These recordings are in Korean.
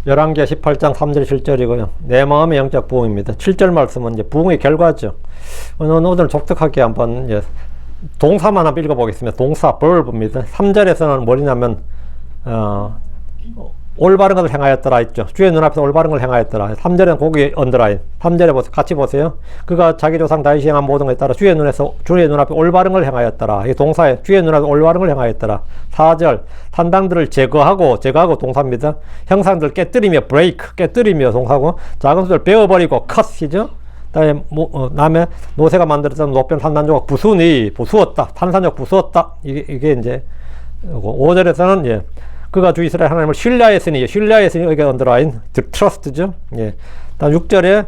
열왕기하 18장 3절 7절이고요. 내 마음의 영적 부흥입니다. 7절 말씀은 이제 부흥의 결과죠. 오늘 독특하게 한번 이제 동사만 한번 읽어보겠습니다. 동사 verb입니다. 3절에서는 뭐냐면 올바른 것을 행하였더라 있죠. 주의 눈앞에서 올바른 걸 행하였더라. 3절에는 거기 언더라인. 3절에 보세요. 같이 보세요. 그가 자기 조상 다윗이 행한 모든 것에 따라 주의 눈앞에 올바른 걸 행하였더라. 이 동사에 주의 눈앞에 올바른 걸 행하였더라. 4절 산당들을 제거하고 동사입니다. 형상들 깨뜨리며 break 깨뜨리며 동사고, 작은 수를 베어버리고 cut이죠. 다음에 노새가 만들었던 노변 산단조각 부수었다. 산산적 부수었다. 이게 이제 5절에서는 예. 그가 주 이스라엘 하나님을 신뢰하였으니 이게 언더라인 트러스트죠. 예. 다음 6절에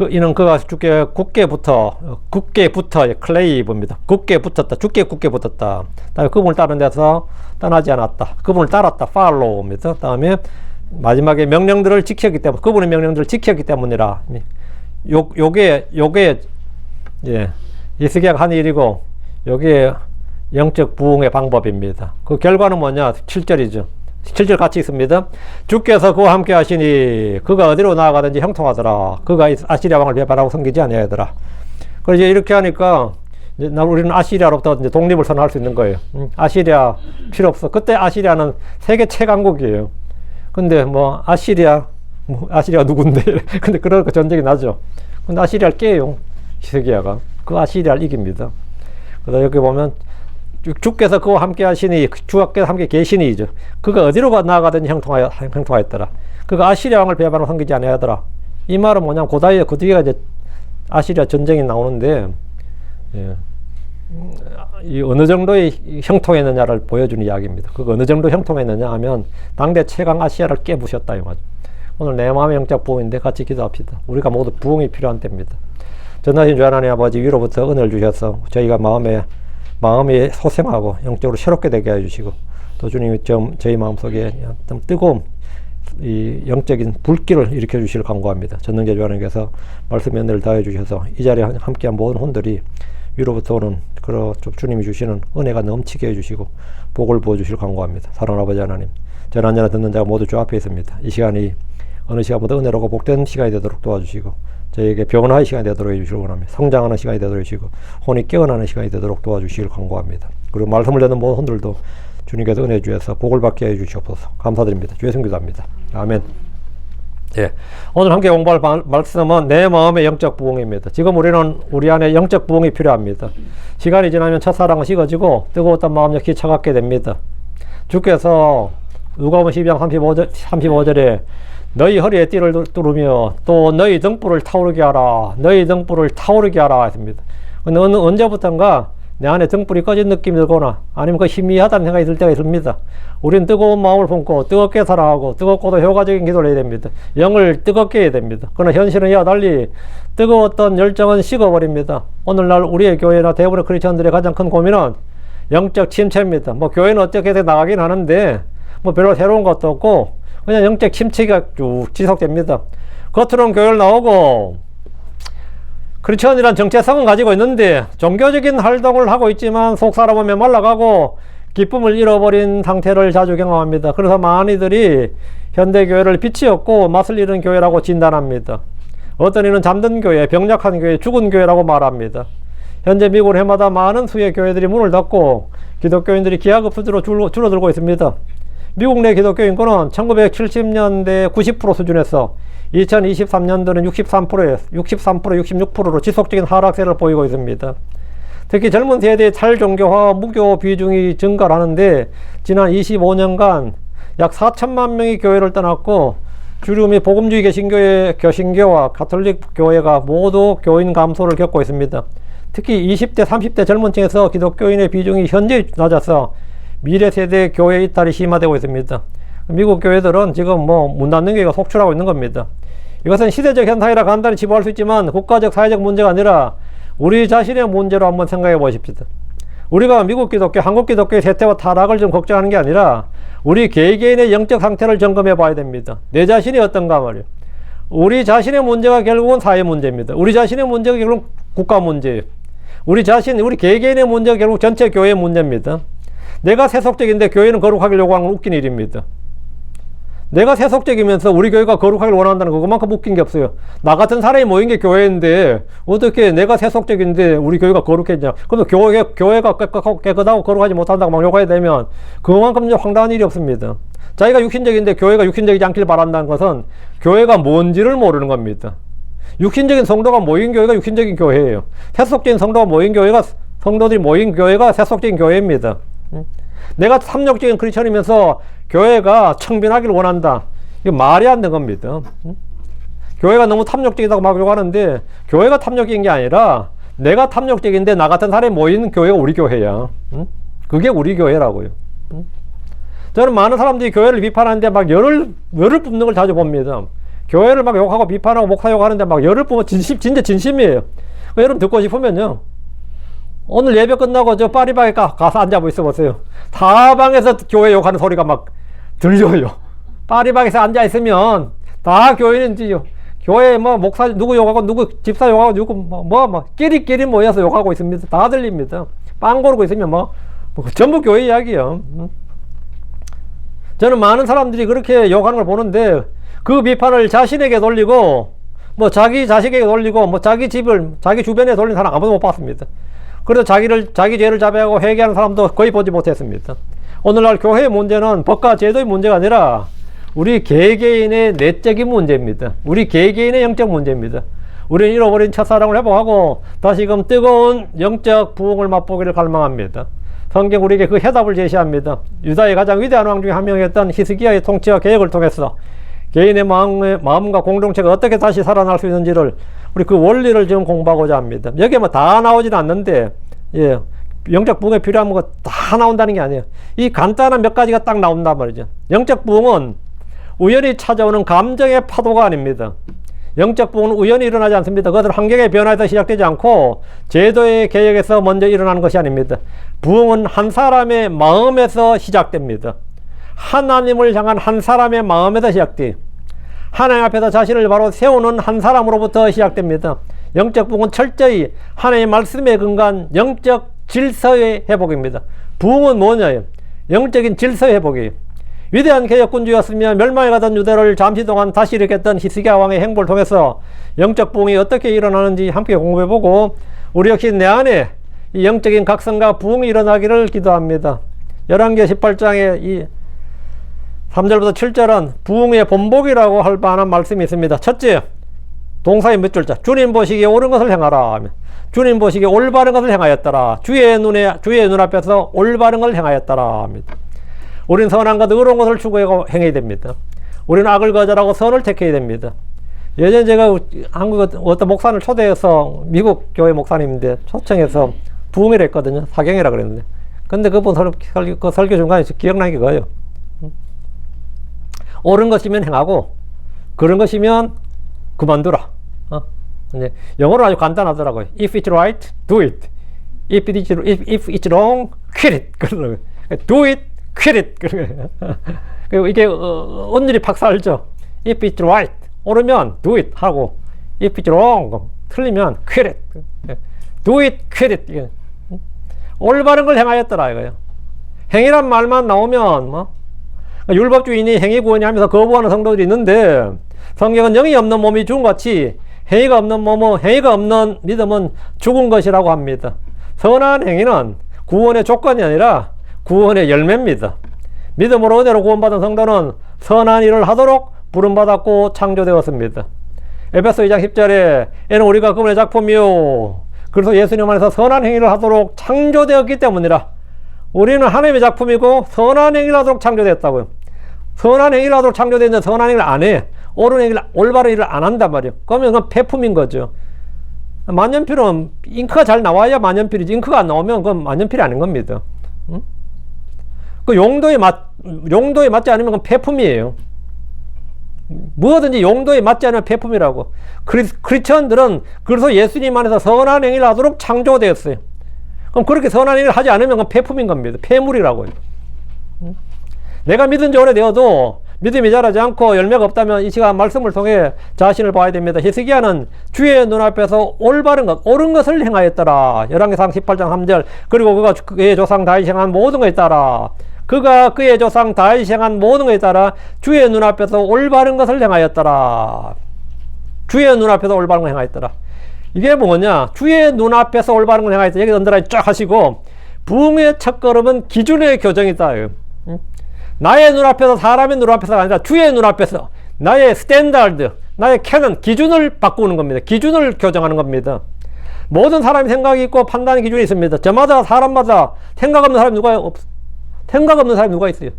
이는 그가 주께 굳게 붙어 클레이브입니다. 굳게 붙었다. 주께 굳게 붙었다. 다음에 그분을 따른 데서 떠나지 않았다. 그분을 따랐다. follow입니다. 다음에 마지막에 명령들을 지켰기 때문에, 그분의 명령들을 지켰기 때문이라. 요게 예. 히스기야가 한 일이고, 요게 영적 부흥의 방법입니다. 그 결과는 뭐냐? 7절이죠. 7절 같이 있습니다. 주께서 그와 함께 하시니 그가 어디로 나아가든지 형통하더라. 그가 아시리아 왕을 배반하고 섬기지 아니하더라. 그래서 이렇게 하니까 이제 우리는 아시리아로부터 이제 독립을 선언할 수 있는 거예요. 아시리아 필요 없어. 그때 아시리아는 세계 최강국이에요. 근데 뭐 아시리아가 누군데? 근데 그런 전쟁이 나죠. 근데 아시리아를 깨요. 히스기야가. 그 아시리아를 이깁니다. 그래서 여기 보면 주께서 그와 함께 하시니, 주께서 함께 계시니죠. 그가 어디로 나아가든지 형통하였더라. 그가 아시리아 왕을 배반하고 섬기지 아니하더라. 이 말은 뭐냐면 고다이에 그 뒤에 이제 아시리아 전쟁이 나오는데, 예. 이 어느 정도의 형통했느냐를 보여주는 이야기입니다. 그가 어느 정도 형통했느냐 하면 당대 최강 아시아를 깨부셨다 이 말이죠. 오늘 내 마음의 영적 부흥인데 같이 기도합시다. 우리가 모두 부흥이 필요한 때입니다. 전하신 주 하나님 아버지, 위로부터 은혜를 주셔서 저희가 마음이 소생하고 영적으로 새롭게 되게 해주시고, 또 주님이 저희 마음속에 좀 뜨거운 이 영적인 불길을 일으켜 주시길 간구합니다. 전능자 주 하나님께서 말씀의 은혜를 다해 주셔서 이 자리에 함께한 모든 혼들이 위로부터 오는 주님이 주시는 은혜가 넘치게 해주시고 복을 부어주시길 간구합니다. 사랑하는 아버지 하나님, 전한 자나 듣는 자가 모두 주 앞에 있습니다. 이 시간이 어느 시간보다 은혜롭고 복된 시간이 되도록 도와주시고, 저에게 변화의 시간이 되도록 해주시길 원합니다. 성장하는 시간이 되도록 해주시고 혼이 깨어나는 시간이 되도록 도와주시길 간구합니다. 그리고 말씀을 듣는 모든 혼들도 주님께서 은혜 주셔서 복을 받게 해주시옵소서. 감사드립니다. 주의 성기도합니다. 아멘. 예. 오늘 함께 공부할 말씀은 내 마음의 영적 부흥입니다. 지금 우리 안에 영적 부흥이 필요합니다. 시간이 지나면 첫사랑은 식어지고 뜨거웠던 마음 역시 차갑게 됩니다. 주께서 누가복음 12장 35절에 너희 허리에 띠를 두르며 또 너희 등불을 타오르게 하라. 너희 등불을 타오르게 하라 했습니다. 근데 언제부턴가 내 안에 등불이 꺼진 느낌이 들거나 아니면 그 희미하다는 생각이 들 때가 있습니다. 우리는 뜨거운 마음을 품고 뜨겁게 살아가고 뜨겁고도 효과적인 기도를 해야 됩니다. 영을 뜨겁게 해야 됩니다. 그러나 현실은 이와 달리 뜨거웠던 열정은 식어버립니다. 오늘날 우리의 교회나 대부분의 크리스천들의 가장 큰 고민은 영적 침체입니다. 뭐 교회는 어떻게 해서 나가긴 하는데 뭐 별로 새로운 것도 없고 그냥 영적 침체가 쭉 지속됩니다. 겉으로는 교회를 나오고 크리스천이란 정체성은 가지고 있는데 종교적인 활동을 하고 있지만 속 살아보면 말라가고 기쁨을 잃어버린 상태를 자주 경험합니다. 그래서 많이들이 현대교회를 빛이 없고 맛을 잃은 교회라고 진단합니다. 어떤 이는 잠든 교회, 병약한 교회, 죽은 교회라고 말합니다. 현재 미국 해마다 많은 수의 교회들이 문을 닫고 기독교인들이 기하급수로 줄어들고 있습니다. 미국 내 기독교 인구는 1970년대 90% 수준에서 2023년도는 66%로 지속적인 하락세를 보이고 있습니다. 특히 젊은 세대의 탈종교와 무교 비중이 증가를 하는데 지난 25년간 약 4천만 명이 교회를 떠났고 주류 및 복음주의 개신교와 가톨릭 교회가 모두 교인 감소를 겪고 있습니다. 특히 20대, 30대 젊은 층에서 기독교인의 비중이 현저히 낮아서 미래 세대 교회 이탈이 심화되고 있습니다. 미국 교회들은 지금 문 닫는 교회가 속출하고 있는 겁니다. 이것은 시대적 현상이라 간단히 치부할 수 있지만 국가적 사회적 문제가 아니라 우리 자신의 문제로 한번 생각해 보십시오. 우리가 미국 기독교, 한국 기독교의 쇠퇴와 타락을 좀 걱정하는 게 아니라 우리 개개인의 영적 상태를 점검해 봐야 됩니다. 내 자신이 어떤가 말이에요. 우리 자신의 문제가 결국은 사회 문제입니다. 우리 자신의 문제가 결국 국가 문제예요. 우리 개개인의 문제가 결국 전체 교회의 문제입니다. 내가 세속적인데 교회는 거룩하게 요구하는 건 웃긴 일입니다. 내가 세속적이면서 우리 교회가 거룩하길 원한다는 거 그만큼 웃긴 게 없어요. 나 같은 사람이 모인 게 교회인데 어떻게 내가 세속적인데 우리 교회가 거룩했냐. 그럼 교회가 깨끗하고 거룩하지 못한다고 막 욕하게 되면 그만큼 황당한 일이 없습니다. 자기가 육신적인데 교회가 육신적이지 않길 바란다는 것은 교회가 뭔지를 모르는 겁니다. 육신적인 성도가 모인 교회가 육신적인 교회예요. 세속적인 성도가 모인 교회가 성도들이 모인 교회가 세속적인 교회입니다. 내가 탐욕적인 크리스천이면서 교회가 청빈하기를 원한다. 이게 말이 안 되는 겁니다. 교회가 너무 탐욕적이다고 막 욕하는데 교회가 탐욕적인 게 아니라 내가 탐욕적인데 나 같은 사람이 모이는 교회가 우리 교회야. 그게 우리 교회라고요. 저는 많은 사람들이 교회를 비판하는데 막 열을 뿜는 걸 자주 봅니다. 교회를 막 욕하고 비판하고 목사 욕하는데 막 열을 뿜어 진짜 진심이에요. 여러분 듣고 싶으면요. 오늘 예배 끝나고 저 파리바에 가서 앉아 있어 보세요. 사방에서 교회 욕하는 소리가 막 들려요. 파리바에서 앉아 있으면 다 교회는지요. 교회 뭐 목사 누구 욕하고 누구 집사 욕하고 누구 뭐 끼리끼리 모여서 욕하고 있습니다. 다 들립니다. 빵 고르고 있으면 뭐 전부 교회 이야기요. 저는 많은 사람들이 그렇게 욕하는 걸 보는데 그 비판을 자신에게 돌리고 뭐 자기 자식에게 돌리고 뭐 자기 집을 자기 주변에 돌린 사람 아무도 못 봤습니다. 그래서 자기 죄를 자백하고 회개하는 사람도 거의 보지 못했습니다. 오늘날 교회의 문제는 법과 제도의 문제가 아니라 우리 개개인의 내적인 문제입니다. 우리 개개인의 영적 문제입니다. 우리는 잃어버린 첫사랑을 회복하고 다시금 뜨거운 영적 부흥을 맛보기를 갈망합니다. 성경 우리에게 그 해답을 제시합니다. 유다의 가장 위대한 왕 중에 한 명이었던 히스기야의 통치와 개혁을 통해서 개인의 마음과 공동체가 어떻게 다시 살아날 수 있는지를 우리 그 원리를 지금 공부하고자 합니다. 여기에 뭐 다 나오지는 않는데, 예, 영적 부흥에 필요한 거 다 나온다는 게 아니에요. 이 간단한 몇 가지가 딱 나온단 말이죠. 영적 부흥은 우연히 찾아오는 감정의 파도가 아닙니다. 영적 부흥은 우연히 일어나지 않습니다. 그것은 환경의 변화에서 시작되지 않고 제도의 개혁에서 먼저 일어나는 것이 아닙니다. 부흥은 한 사람의 마음에서 시작됩니다. 하나님을 향한 한 사람의 마음에서 시작돼요. 하나님 앞에서 자신을 바로 세우는 한 사람으로부터 시작됩니다. 영적 부흥은 철저히 하나님의 말씀에 근거한 영적 질서의 회복입니다. 부흥은 뭐냐요? 영적인 질서의 회복이에요. 위대한 개혁군주였으며 멸망에 가던 유대를 잠시 동안 다시 일으켰던 히스기야 왕의 행보를 통해서 영적 부흥이 어떻게 일어나는지 함께 공부해보고 우리 역시 내 안에 이 영적인 각성과 부흥이 일어나기를 기도합니다. 열왕기 18장에 이 3절부터 7절은 부흥의 본보기라고 할 만한 말씀이 있습니다. 첫째, 동사의 몇 줄자. 주님 보시기에 옳은 것을 행하라. 주님 보시기에 올바른 것을 행하였더라. 주의 눈앞에서 올바른 것을 행하였더라. 합니다. 우리는 선한 것, 의로운 것을 추구하고 행해야 됩니다. 우리는 악을 거절하고 선을 택해야 됩니다. 예전에 제가 한국 어떤 목사를 초대해서 미국 교회 목사님인데 초청해서 부흥회를 했거든요. 사경이라 그랬는데. 근데 그분 설교 중간에 기억나는 게 그거예요. 옳은 것이면 행하고 그런 것이면 그만두라. 이제 영어로 아주 간단하더라고요. If it's right, do it. If it's wrong, quit it. Do it, quit it. 그리고 이게 언질이 박살죠. If it's right, 옳으면 do it 하고 If it's wrong, 틀리면 quit it. Do it, quit it. 올바른 걸 행하였더라 이거예요. 행위란 말만 나오면 뭐 율법주의니 행위구원이 하면서 거부하는 성도들이 있는데 성경은 영이 없는 몸이 죽은 같이 행위가 없는 몸은 행위가 없는 믿음은 죽은 것이라고 합니다. 선한 행위는 구원의 조건이 아니라 구원의 열매입니다. 믿음으로 은혜로 구원받은 성도는 선한 일을 하도록 부름받았고 창조되었습니다. 에베소 2장 10절에 이는 우리가 그분의 작품이요 그래서 예수님 안에서 선한 행위를 하도록 창조되었기 때문이라. 우리는 하나님의 작품이고 선한 행위를 하도록 창조되었다고요. 선한 행위를 하도록 창조되었는데 선한 행위를 안 해. 옳은 행위를, 올바른 일을 안 한단 말이에요. 그러면 그건 폐품인 거죠. 만년필은 잉크가 잘 나와야 만년필이지 잉크가 안 나오면 그건 만년필이 아닌 겁니다. 응? 그 용도에 맞지 않으면 그건 폐품이에요. 뭐든지 용도에 맞지 않으면 폐품이라고. 크리스천들은 그래서 예수님 안에서 선한 행위를 하도록 창조되었어요. 그럼 그렇게 선한 행위를 하지 않으면 그건 폐품인 겁니다. 폐물이라고요. 내가 믿은 지 오래되어도 믿음이 자라지 않고 열매가 없다면 이 시간 말씀을 통해 자신을 봐야 됩니다. 히스기야는 주의 눈앞에서 올바른 것, 옳은 것을 행하였더라. 열왕기상 18장 3절. 그리고 그가 그의 조상 다윗이 행한 모든 것에 따라 그가 그의 조상 다윗이 행한 모든 것에 따라 주의 눈앞에서 올바른 것을 행하였더라. 주의 눈앞에서 올바른 걸 행하였더라. 이게 뭐냐? 주의 눈앞에서 올바른 걸 행하였다. 여기 언더라인 쫙 하시고, 부흥의 첫걸음은 기준의 교정이다. 나의 눈앞에서, 사람의 눈앞에서가 아니라 주의 눈앞에서 나의 스탠다드, 나의 캐논, 기준을 바꾸는 겁니다. 기준을 교정하는 겁니다. 모든 사람이 생각이 있고 판단의 기준이 있습니다. 저마다, 사람마다 생각 없는 사람이 생각 없는 사람이 누가 있어요?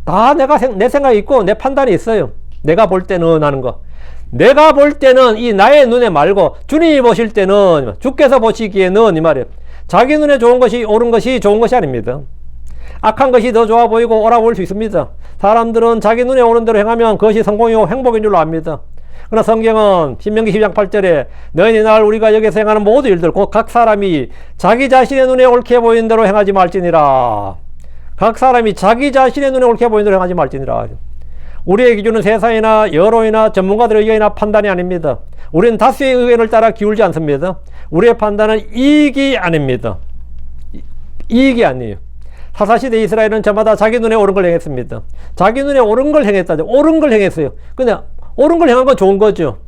다 내 생각이 있고 내 판단이 있어요. 내가 볼 때는 하는 거. 내가 볼 때는 이 나의 눈에 말고 주님이 보실 때는, 주께서 보시기에는 이 말이에요. 자기 눈에 좋은 것이 옳은 것이 좋은 것이 아닙니다. 악한 것이 더 좋아 보이고 옳아 보일 수 있습니다. 사람들은 자기 눈에 오는 대로 행하면 그것이 성공이고 행복인 줄로 압니다. 그러나 성경은 신명기 12장 8절에 너희는 날 우리가 여기서 행하는 모든 일들 곧 각 사람이 자기 자신의 눈에 옳게 보이는 대로 행하지 말지니라. 각 사람이 자기 자신의 눈에 옳게 보이는 대로 행하지 말지니라. 우리의 기준은 세상이나 여론이나 전문가들의 의견이나 판단이 아닙니다. 우리는 다수의 의견을 따라 기울지 않습니다. 우리의 판단은 이익이 아닙니다. 이익이 아니에요. 사사시대 이스라엘은 저마다 자기 눈에 옳은 걸 행했습니다. 자기 눈에 옳은 걸 행했다죠. 옳은 걸 행했어요. 근데 옳은 걸 행한 건 좋은 거죠.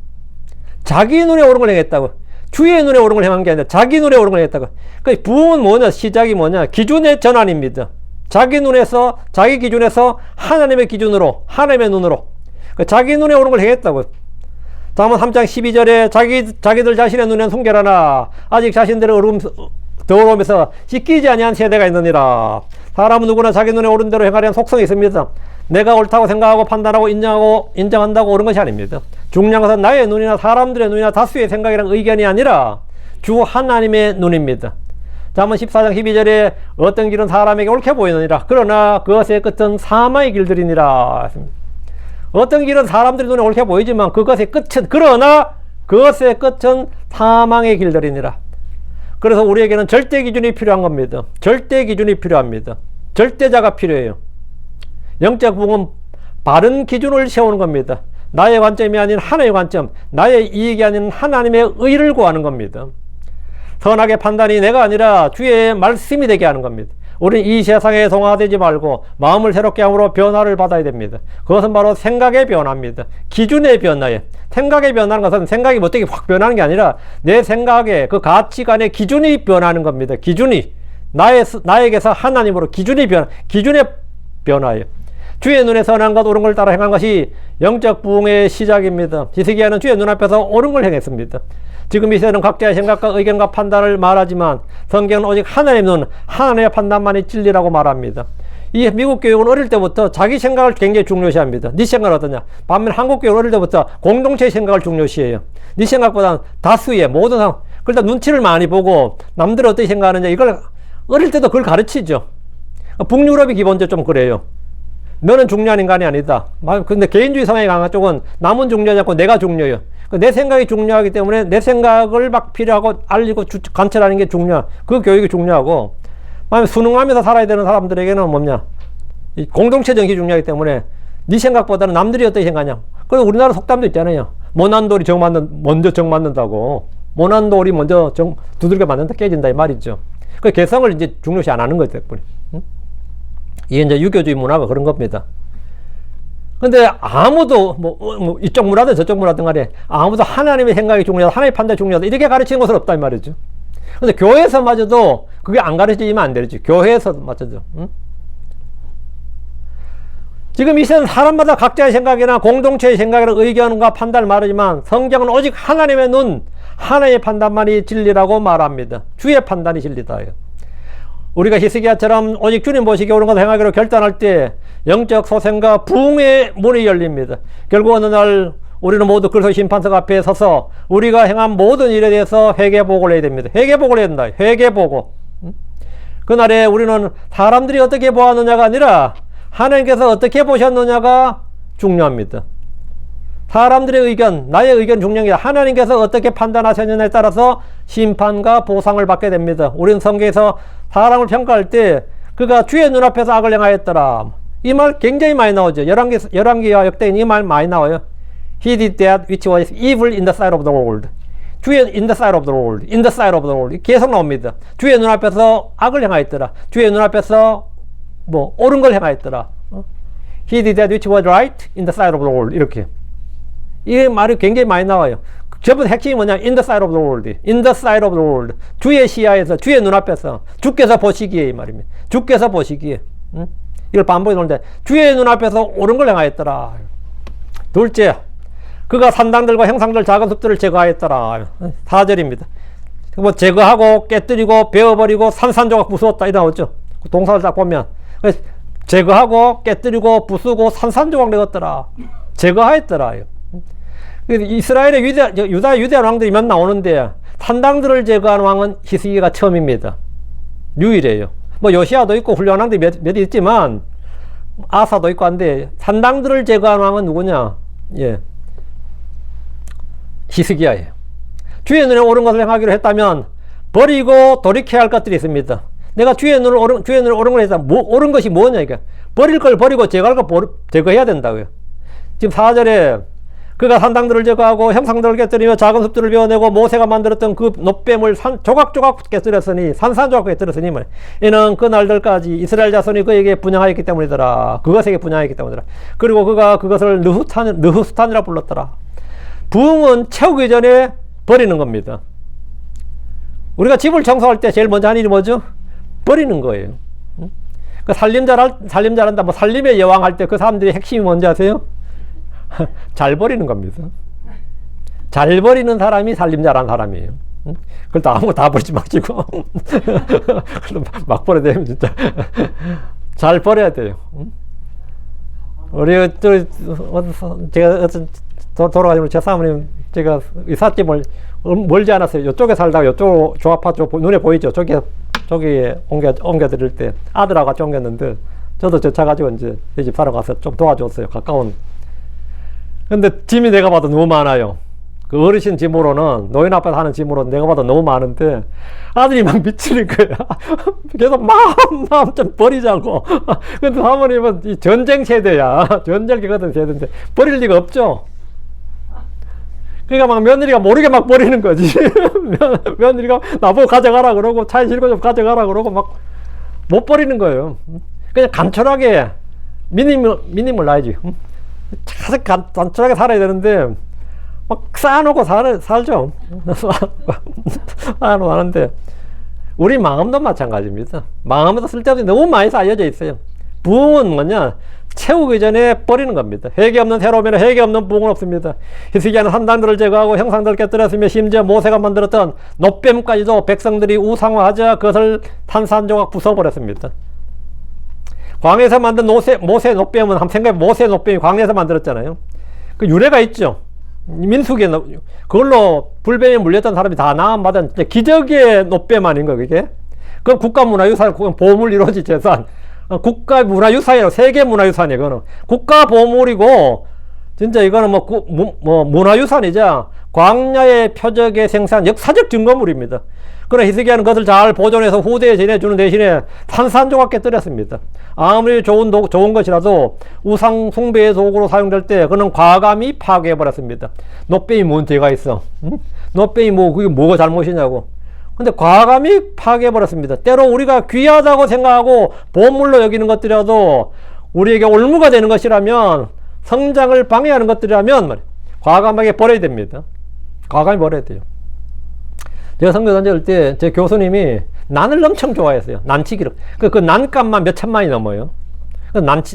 자기 눈에 옳은 걸 행했다고. 주의 눈에 옳은 걸 행한 게 아니라 자기 눈에 옳은 걸 행했다고. 그 부흥은 뭐냐? 시작이 뭐냐? 기준의 전환입니다. 자기 눈에서, 자기 기준에서 하나님의 기준으로, 하나님의 눈으로. 자기 눈에 옳은 걸 행했다고. 다음은 3장 12절에 자기들 자신의 눈엔 순결하나 아직 자신들의 더러움에서 씻기지 아니한 세대가 있느니라. 사람은 누구나 자기 눈에 옳은 대로 행하려는 속성이 있습니다. 내가 옳다고 생각하고 판단하고 인정한다고 옳은 것이 아닙니다. 중요한 것은 나의 눈이나 사람들의 눈이나 다수의 생각이랑 의견이 아니라 주 하나님의 눈입니다. 자, 한번 14장 12절에 어떤 길은 사람에게 옳게 보이느니라. 그러나 그것의 끝은 사망의 길들이니라. 어떤 길은 사람들의 눈에 옳게 보이지만 그것의 끝은 사망의 길들이니라. 그래서 우리에게는 절대 기준이 필요한 겁니다. 절대 기준이 필요합니다. 절대자가 필요해요. 영적 부흥은 바른 기준을 세우는 겁니다. 나의 관점이 아닌 하나님의 관점, 나의 이익이 아닌 하나님의 의를 구하는 겁니다. 선악의 판단이 내가 아니라 주의 말씀이 되게 하는 겁니다. 우리는 이 세상에 동화되지 말고 마음을 새롭게 함으로 변화를 받아야 됩니다. 그것은 바로 생각의 변화입니다. 기준의 변화에. 생각의 변화는 것은 생각이 어떻게 확 변하는 게 아니라 내 생각의 그 가치관의 기준이 변하는 겁니다. 기준이. 나에게서 하나님으로 기준의 변화예요. 주의 눈에 선한 것, 옳은 걸 따라 행한 것이 영적 부흥의 시작입니다. 히스기야는 주의 눈앞에서 옳은 걸 행했습니다. 지금 이 시대는 각자의 생각과 의견과 판단을 말하지만 성경은 오직 하나님의 눈, 하나님의 판단만이 진리라고 말합니다. 이 미국 교육은 어릴 때부터 자기 생각을 굉장히 중요시합니다. 네 생각은 어떠냐? 반면 한국 교육은 어릴 때부터 공동체의 생각을 중요시해요. 네 생각보다는 다수의 모든 상황. 그러다 눈치를 많이 보고 남들은 어떻게 생각하느냐 이걸 어릴 때도 그걸 가르치죠. 북유럽이 기본적으로 좀 그래요. 너는 중요한 인간이 아니다. 근데 개인주의 성향이 강한 쪽은 남은 중요하지 않고 내가 중요해요. 내 생각이 중요하기 때문에 내 생각을 막 필요하고 알리고 관찰하는 게 그 교육이 중요하고, 순응하면서 살아야 되는 사람들에게는 뭐냐? 이 공동체 정신이 중요하기 때문에 네 생각보다는 남들이 어떻게 생각하냐. 그리고 우리나라 속담도 있잖아요. 모난 돌이 먼저 정 맞는다고. 모난 돌이 먼저 두들겨 맞는다 깨진다 이 말이죠. 그 개성을 이제 중요시 안 하는 것 때문에. 이게 이제 유교주의 문화가 그런 겁니다. 근데 아무도 이쪽 문화든 저쪽 문화든 간에 아무도 하나님의 생각이 중요하다, 하나님의 판단이 중요하다 이렇게 가르치는 것은 없다 이 말이죠. 근데 교회에서마저도 그게 안 가르치면 안 되지. 교회에서마저도. 응? 지금 이 시대는 사람마다 각자의 생각이나 공동체의 생각이나 의견과 판단을 말하지만 성경은 오직 하나님의 눈, 하나님의 판단만이 진리라고 말합니다. 주의 판단이 진리다. 우리가 히스기야처럼 오직 주님 보시기에 옳은 것을 행하기로 결단할 때 영적 소생과 부흥의 문이 열립니다. 결국 어느 날 우리는 모두 그리스도 심판석 앞에 서서 우리가 행한 모든 일에 대해서 회개보고를 해야 됩니다. 회개보고를 해야 된다. 회개보고. 그날에 우리는 사람들이 어떻게 보았느냐가 아니라 하나님께서 어떻게 보셨느냐가 중요합니다. 사람들의 의견, 나의 의견 중요한 게 하나님께서 어떻게 판단하셨느냐에 따라서 심판과 보상을 받게 됩니다. 우리는 성경에서 사람을 평가할 때 그가 주의 눈앞에서 악을 행하였더라. 이 말 굉장히 많이 나오죠. 열왕기와 역대인 이 말 많이 나와요. He did that which was evil in the sight of the world. in the sight of the world. in the sight of the world. 계속 나옵니다. 주의 눈앞에서 악을 행하였더라. 주의 눈앞에서 뭐 옳은 걸 행하였더라. He did that which was right in the sight of the Lord. 이렇게. 이 말이 굉장히 많이 나와요. 전부 핵심이 뭐냐? In the sight of the Lord. In the sight of the Lord. 주의 시야에서, 주의 눈앞에서, 주께서 보시기에 이 말입니다. 주께서 보시기에. 이걸 반복해 놓는데, 주의 눈앞에서 옳은 걸 행하였더라. 둘째, 그가 산당들과 형상들, 작은 숲들을 제거하였더라. 4절입니다. 뭐 제거하고 깨뜨리고 베어버리고 산산조각 부수었다. 이렇게 나오죠. 동사를 딱 보면. 제거하고 깨뜨리고 부수고 산산조각 내었더라. 제거하였더라. 이스라엘의 유다 왕들이 몇 나오는데 산당들을 제거한 왕은 히스기야가 처음입니다. 유일해요. 뭐 요시야도 있고 훌륭한 왕들이 몇 있지만 아사도 있고 한데 산당들을 제거한 왕은 누구냐? 예, 히스기야예요. 주의 눈에 옳은 것을 행하기로 했다면 버리고 돌이켜야 할 것들이 있습니다. 내가 주의 눈을 옳은 걸 했다. 옳은 것이 뭐냐 이게? 버릴 걸 버리고 제거할 걸 제거해야 된다고요. 지금 4절에 그가 산당들을 제거하고 형상들을 깨뜨리며 작은 숲들을 베어내고 모세가 만들었던 그 놋뱀을 조각조각 깨뜨렸으니 산산조각 깨뜨렸으니 이는 그 날들까지 이스라엘 자손이 그에게 분양하였기 때문이더라. 그것에게 분양하였기 때문이더라. 그리고 그가 그것을 느후스탄이라 불렀더라. 부흥은 채우기 전에 버리는 겁니다. 우리가 집을 청소할 때 제일 먼저 하는 일이 뭐죠? 버리는 거예요. 그 살림 잘한다, 뭐 살림의 여왕 할 때 그 사람들의 핵심이 뭔지 아세요? 잘 버리는 겁니다. 잘 버리는 사람이 살림 잘하는 사람이에요. 그걸 다 아무거 다 버리지 마시고 막 버려야 되면 진짜 잘 버려야 돼요. 우리 제가 돌아가시면 제 사모님 제가 이삿짐을 멀지 않았어요. 이쪽에 살다가 이쪽 조합파 쪽 눈에 보이죠. 저기 옮겨 드릴 때 아들하고 같이 옮겼는데 저도 저 차 가지고 이제 이 집 사러 가서 좀 도와줬어요. 가까운. 근데 짐이 내가 봐도 너무 많아요. 그 어르신 짐으로는, 노인 앞에 사는 짐으로는 내가 봐도 너무 많은데 아들이 막 미치는 거야. 계속 마음 좀 버리자고. 근데 사모님은 이 전쟁 세대야. 전쟁기거든 세대인데 버릴 리가 없죠. 그러니까 막 며느리가 모르게 막 버리는 거지. 며느리가 나보고 가져가라 그러고 차에 실고 좀 가져가라 그러고 막 못 버리는 거예요. 그냥 간철하게 미니멀 라이즈. 간철하게 살아야 되는데 막 쌓아놓고 살죠. 쌓아놓고 하는데 우리 마음도 마찬가지입니다. 마음에도 쓸데없이 너무 많이 쌓여져 있어요. 부흥은 뭐냐? 채우기 전에 버리는 겁니다. 회개 없는 새로움에는 회개 없는 부흥은 없습니다. 히스기야는 산당들을 제거하고 형상들을 깨뜨렸으며 심지어 모세가 만들었던 놋뱀까지도 백성들이 우상화하자 그것을 산산조각 부숴버렸습니다. 광야에서 만든 모세 놋뱀은 한번 생각해, 모세 놋뱀이 광야에서 만들었잖아요. 그 유래가 있죠. 민수기에 그걸로 불뱀에 물렸던 사람이 다 나음받은 기적의 놋뱀 아닌가 그게? 그건 국가문화유산, 그건 보물 이루어지 재산. 국가문화유산이라고, 세계문화유산이에요. 그거는 국가보물이고 진짜 이거는 뭐 문화유산이자 광야의 표적의 생산 역사적 증거물입니다. 그러나 히스기야는 그것을 잘 보존해서 후대에 전해주는 대신에 산산조각 깨뜨렸습니다. 아무리 좋은 것이라도 우상 숭배의 도구로 사용될 때 그는 과감히 파괴해버렸습니다. 놋뱀이 뭔 죄가 있어? 응? 놋뱀이 그게 뭐가 잘못이냐고. 근데 과감히 파괴해버렸습니다. 때로 우리가 귀하다고 생각하고 보물로 여기는 것들이라도 우리에게 올무가 되는 것이라면, 성장을 방해하는 것들이라면 과감하게 버려야 됩니다. 과감히 버려야 돼요. 제가 선교 다닐 때 제 교수님이 난을 엄청 좋아했어요. 난치기를. 그 난값만 몇 천만이 넘어요.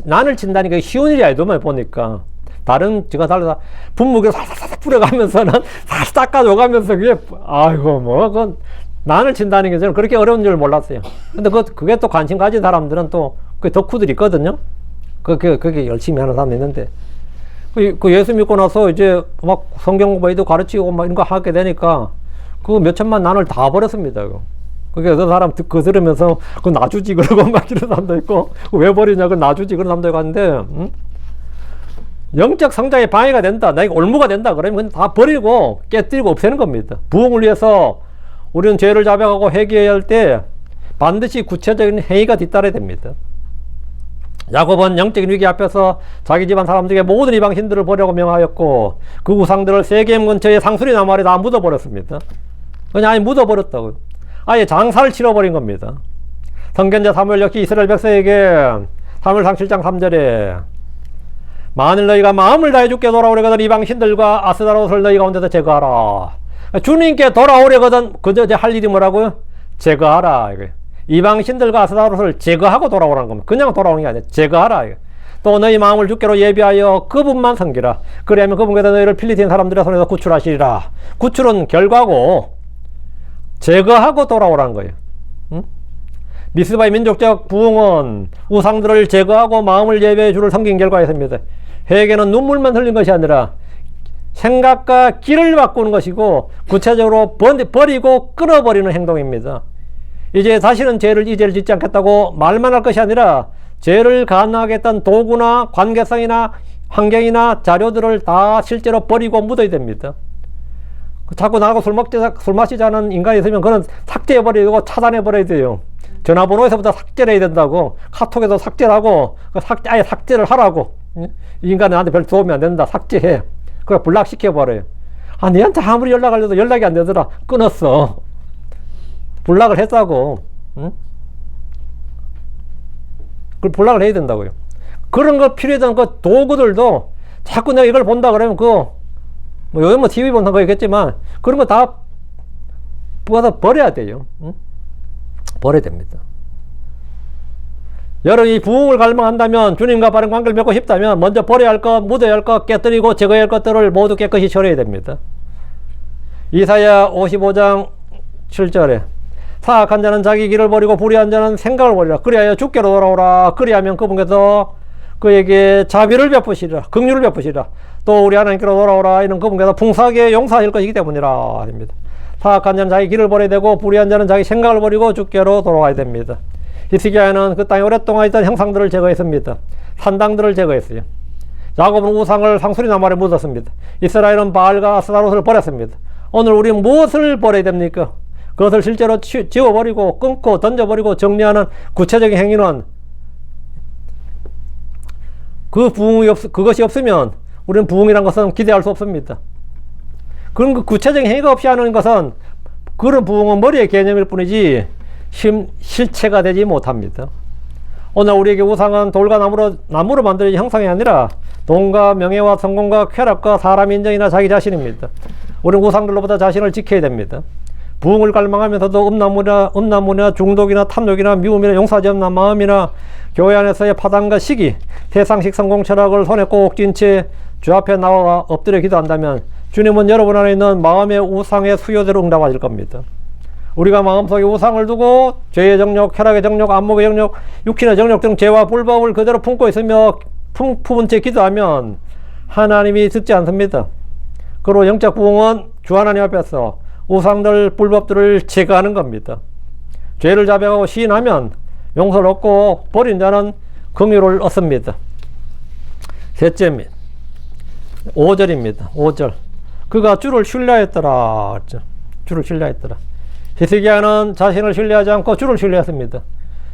난을 친다니까 쉬운 일이 아니더만 보니까. 다른 제가 달라서 분무기를 살살살 뿌려가면서는 살살 닦아줘가면서 그게 그건 난을 친다는 게 저는 그렇게 어려운 줄 몰랐어요. 근데 그게 또 관심 가진 사람들은 또 그 덕후들이 있거든요. 그게 열심히 하는 사람이 있는데 그 예수 믿고 나서 이제 막 성경 공부도 가르치고 막 이런 거 하게 되니까 그 몇천만 난을 다 버렸습니다. 그게 어떤 사람 그거 들으면서 그거 놔주지 그러고 막 이런 사람도 있고 왜 버리냐 그거 놔주지 그런 사람도 있고 하는데 영적 성장에 방해가 된다, 나에게 올무가 된다 그러면 다 버리고 깨뜨리고 없애는 겁니다. 부흥을 위해서 우리는 죄를 자백하고 회개해야 할 때 반드시 구체적인 행위가 뒤따라야 됩니다. 야곱은 영적인 위기 앞에서 자기 집안 사람들에게 모든 이방 신들을 버리라고 명하였고 그 우상들을 세겜 근처에 상수리 나무 아래 다 묻어버렸습니다. 그냥 아예 묻어버렸다고요. 아예 장사를 치러버린 겁니다. 선견자 사무엘 역시 이스라엘 백성에게 사무엘상 7장 3절에 만일 너희가 마음을 다해 주께 돌아오려거든 이방 신들과 아스다롯을 너희 가운데서 제거하라. 주님께 돌아오려거든 그저 할 일이 뭐라고요? 제거하라. 이방 신들과 아스다롯을 제거하고 돌아오라는 겁니다. 그냥 돌아오는 게 아니라 제거하라. 또 너희 마음을 주께로 예비하여 그분만 섬기라. 그리하면 그분께서 너희를 필리스틴 사람들의 손에서 구출하시리라. 구출은 결과고 제거하고 돌아오라는 거예요. 응? 미스바의 민족적 부흥은 우상들을 제거하고 마음을 예배해 주를 섬긴 결과였습니다. 회개는 눈물만 흘린 것이 아니라 생각과 길을 바꾸는 것이고 구체적으로 버리고 끊어버리는 행동입니다. 이제 다시는 이 죄를 짓지 않겠다고 말만 할 것이 아니라 죄를 가능하게 했던 도구나 관계성이나 환경이나 자료들을 다 실제로 버리고 묻어야 됩니다. 자꾸 나하고 술 마시지 않은 인간이 있으면 그건 삭제해버리고 차단해버려야 돼요. 전화번호에서부터 삭제를 해야 된다고. 카톡에서 삭제를 하고 아예 삭제를 하라고. 이 인간은 나한테 별 도움이 안 된다. 삭제해. 그걸 블락시켜버려요. 아, 니한테 아무리 연락하려도 연락이 안 되더라. 끊었어. 블락을 했다고. 응? 그걸 블락을 해야 된다고요. 그런 거 필요했던 그 도구들도 자꾸 내가 이걸 본다 그러면 뭐 요즘 TV 본다는 거겠지만 그런 거 다 뽑아서 버려야 돼요. 응? 버려야 됩니다. 여러분이 부흥을 갈망한다면 주님과 바른 관계를 맺고 싶다면 먼저 버려야 할 것, 묻어야 할 것, 깨뜨리고 제거해야 할 것들을 모두 깨끗이 처리해야 됩니다. 이사야 55장 7절에 사악한 자는 자기 길을 버리고 불의한 자는 생각을 버리라. 그리하여 주께로 돌아오라. 그리하면 그분께서 그에게 자비를 베푸시리라. 긍휼을 베푸시리라. 또 우리 하나님께로 돌아오라. 이는 그분께서 풍성하게 용서하실 것이기 때문이라. 됩니다. 사악한 자는 자기 길을 버려야 되고 불의한 자는 자기 생각을 버리고 주께로 돌아와야 됩니다. 히스기야는 그 땅에 오랫동안 있던 형상들을 제거했습니다. 산당들을 제거했어요. 야곱은 우상을 상수리 나무에 묻었습니다. 이스라엘은 바알과 아스타롯을 버렸습니다. 오늘 우리는 무엇을 버려야 됩니까? 그것을 실제로 지워버리고 끊고 던져버리고 정리하는 구체적인 행위는 그것이 없으면 우리는 부흥이라는 것은 기대할 수 없습니다. 그런 그 구체적인 행위가 없이 하는 것은 그런 부흥은 머리의 개념일 뿐이지 실체가 되지 못합니다. 오늘 우리에게 우상은 돌과 나무로 만들어진 형상이 아니라 돈과 명예와 성공과 쾌락과 사람 인정이나 자기 자신입니다. 우리는 우상들로부터 자신을 지켜야 됩니다. 부흥을 갈망하면서도 음란물이나 중독이나 탐욕이나 미움이나 용서하지 않는 마음이나 교회 안에서의 파단과 시기, 세상식 성공 철학을 손에 꼭 쥔 채 주 앞에 나와 엎드려 기도한다면 주님은 여러분 안에 있는 마음의 우상의 수요대로 응답하실 겁니다. 우리가 마음속에 우상을 두고 죄의 정욕, 쾌락의 정욕, 안목의 정욕, 육신의 정욕 등 죄와 불법을 그대로 품고 있으며 품은 채 기도하면 하나님이 듣지 않습니다. 그리고 영적 부흥은 주 하나님 앞에서 우상들, 불법들을 제거하는 겁니다. 죄를 자백하고 시인하면 용서를 얻고 버린 자는 긍휼을 얻습니다. 셋째, 5절입니다. 5절. 그가 주를 신뢰했더라. 주를 신뢰했더라. 히스기야는 자신을 신뢰하지 않고 주를 신뢰했습니다.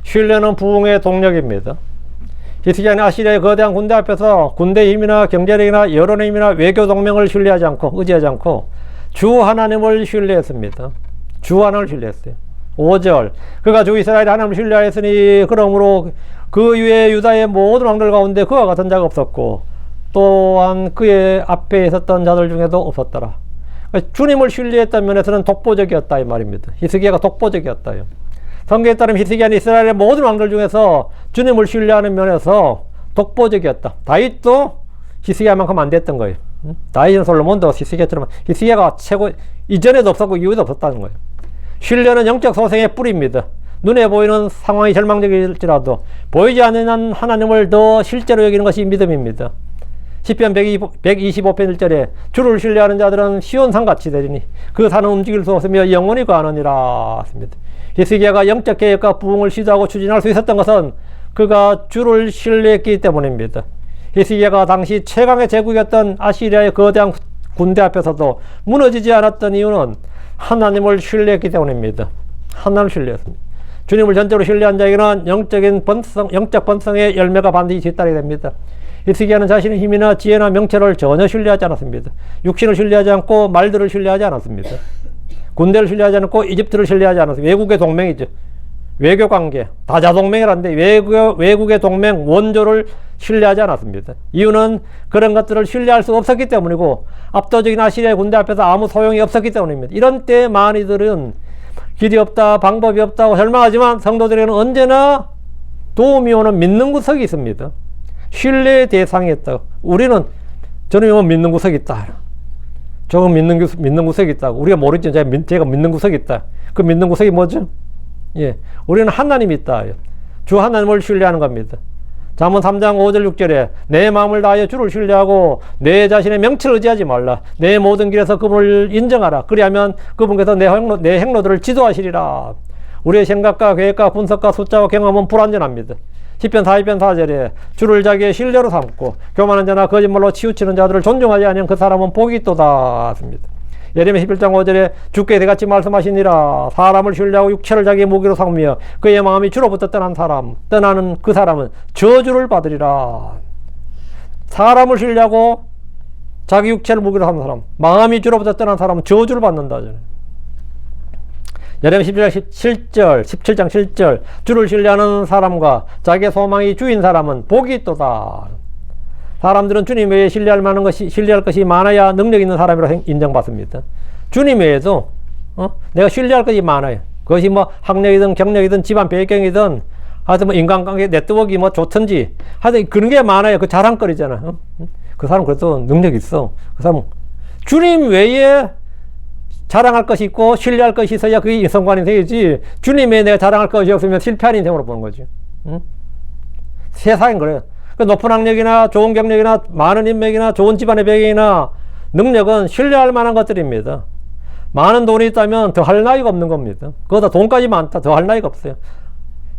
신뢰는 부흥의 동력입니다. 히스기야는 아시리아의 거대한 군대 앞에서 군대의 힘이나 경제력이나 여론의 힘이나 외교 동맹을 신뢰하지 않고 의지하지 않고 주 하나님을 신뢰했습니다. 주 하나님을 신뢰했어요. 5절. 그가 주 이스라엘 하나님을 신뢰하였으니 그러므로 그 위에 유다의 모든 왕들 가운데 그와 같은 자가 없었고 또한 그의 앞에 있었던 자들 중에도 없었더라. 주님을 신뢰했다는 면에서는 독보적이었다 이 말입니다. 히스기야가 독보적이었다요. 성경에 따르면 히스기야는 이스라엘의 모든 왕들 중에서 주님을 신뢰하는 면에서 독보적이었다. 다윗도 히스기야만큼 안 됐던 거예요. 다윗은 솔로몬도 히스기야처럼 히스기야가 최고, 이전에도 없었고 이후에도 없었다는 거예요. 신뢰는 영적 소생의 뿌리입니다. 눈에 보이는 상황이 절망적일지라도 보이지 않는 하나님을 더 실제로 여기는 것이 믿음입니다. 시편 125편 1절에 주를 신뢰하는 자들은 시온 산같이 되리니 그 산은 움직일 수 없으며 영원히 거하느니라 했습니다. 히스기야가 영적 개혁과 부흥을 시도하고 추진할 수 있었던 것은 그가 주를 신뢰했기 때문입니다. 히스기야가 당시 최강의 제국이었던 아시리아의 거대한 군대 앞에서도 무너지지 않았던 이유는 하나님을 신뢰했기 때문입니다. 하나님을 신뢰했습니다. 주님을 전적으로 신뢰한 자에게는 영적 번성의 열매가 반드시 뒤따르게 됩니다. 히스기야는 자신의 힘이나 지혜나 명체를 전혀 신뢰하지 않았습니다. 육신을 신뢰하지 않고 말들을 신뢰하지 않았습니다. 군대를 신뢰하지 않고 이집트를 신뢰하지 않았습니다. 외국의 동맹이죠. 외교관계, 다자동맹이라는데 외국의 동맹 원조를 신뢰하지 않았습니다. 이유는 그런 것들을 신뢰할 수 없었기 때문이고 압도적인 아시리아의 군대 앞에서 아무 소용이 없었기 때문입니다. 이런 때 많이들은 길이 없다, 방법이 없다고 절망하지만 성도들에게는 언제나 도움이 오는 믿는 구석이 있습니다. 신뢰의 대상이 있다. 우리는 저는 믿는 구석이 있다. 저건 믿는 구석이 있다고. 우리가 모르죠. 제가 믿는 구석이 있다. 그 믿는 구석이 뭐죠? 예, 우리는 하나님이 있다. 주 하나님을 신뢰하는 겁니다. 잠언 3장 5절 6절에 내 마음을 다하여 주를 신뢰하고 내 자신의 명치를 의지하지 말라. 내 모든 길에서 그분을 인정하라. 그리하면 그분께서 내 행로들을 지도하시리라. 우리의 생각과 계획과 분석과 숫자와 경험은 불완전합니다. 시편 42편 4절에 주를 자기의 신뢰로 삼고 교만한 자나 거짓말로 치우치는 자들을 존중하지 않으면 그 사람은 복이 있도다. 예레미야 11장 5절에 주께 이같이 말씀하시니라. 사람을 신뢰하고 육체를 자기의 무기로 삼으며 그의 마음이 주로부터 떠나는 그 사람은 저주를 받으리라. 사람을 신뢰하고 자기 육체를 무기로 삼는 사람, 마음이 주로부터 떠난 사람은 저주를 받는다. 예레미야 17장 7절 주를 신뢰하는 사람과 자기의 소망이 주인 사람은 복이 있도다. 사람들은 주님 외에 신뢰할 것이 많아야 능력 있는 사람이라고 인정받습니다. 주님 외에도 내가 신뢰할 것이 많아요. 그것이 뭐 학력이든 경력이든 집안 배경이든 하여튼 뭐 인간관계 네트워크 뭐 좋든지 하여튼 그런 게 많아요. 그 자랑거리잖아. 그 사람 그래도 능력이 있어. 그 사람은 주님 외에 자랑할 것이 있고 신뢰할 것이 있어야 그게 인성관 인생이지. 주님 외에 내가 자랑할 것이 없으면 실패한 인생으로 보는 거지. 세상은 그래요. 높은 학력이나 좋은 경력이나 많은 인맥이나 좋은 집안의 배경이나 능력은 신뢰할 만한 것들입니다. 많은 돈이 있다면 더 할 나위가 없는 겁니다. 그거다 돈까지 많다 더 할 나위가 없어요.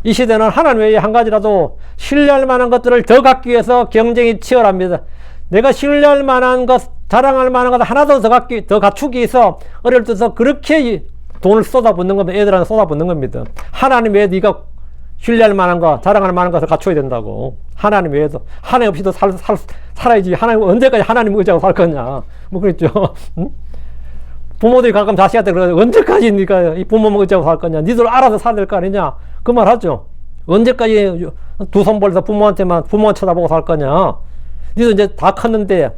이 시대는 하나님 외에 한 가지라도 신뢰할 만한 것들을 더 갖기 위해서 경쟁이 치열합니다. 내가 신뢰할 만한 것, 자랑할 만한 것 하나도 더 갖추기 위해서 어릴 때부터 그렇게 돈을 쏟아붓는 겁니다. 애들한테 쏟아붓는 겁니다. 하나님 외에 네가 신뢰할 만한 거, 자랑할 만한 것을 갖춰야 된다고. 하나님 외에도. 하나님 없이도 살아야지. 하나님, 언제까지 하나님 의지하고 살 거냐. 뭐 그랬죠. 응? 부모들이 가끔 자식한테 그러죠. 언제까지 네가 이 부모 의지하고 살 거냐. 니들 알아서 살아야 될 거 아니냐. 그 말 하죠. 언제까지 두 손 벌려서 부모만 쳐다보고 살 거냐. 니들 이제 다 컸는데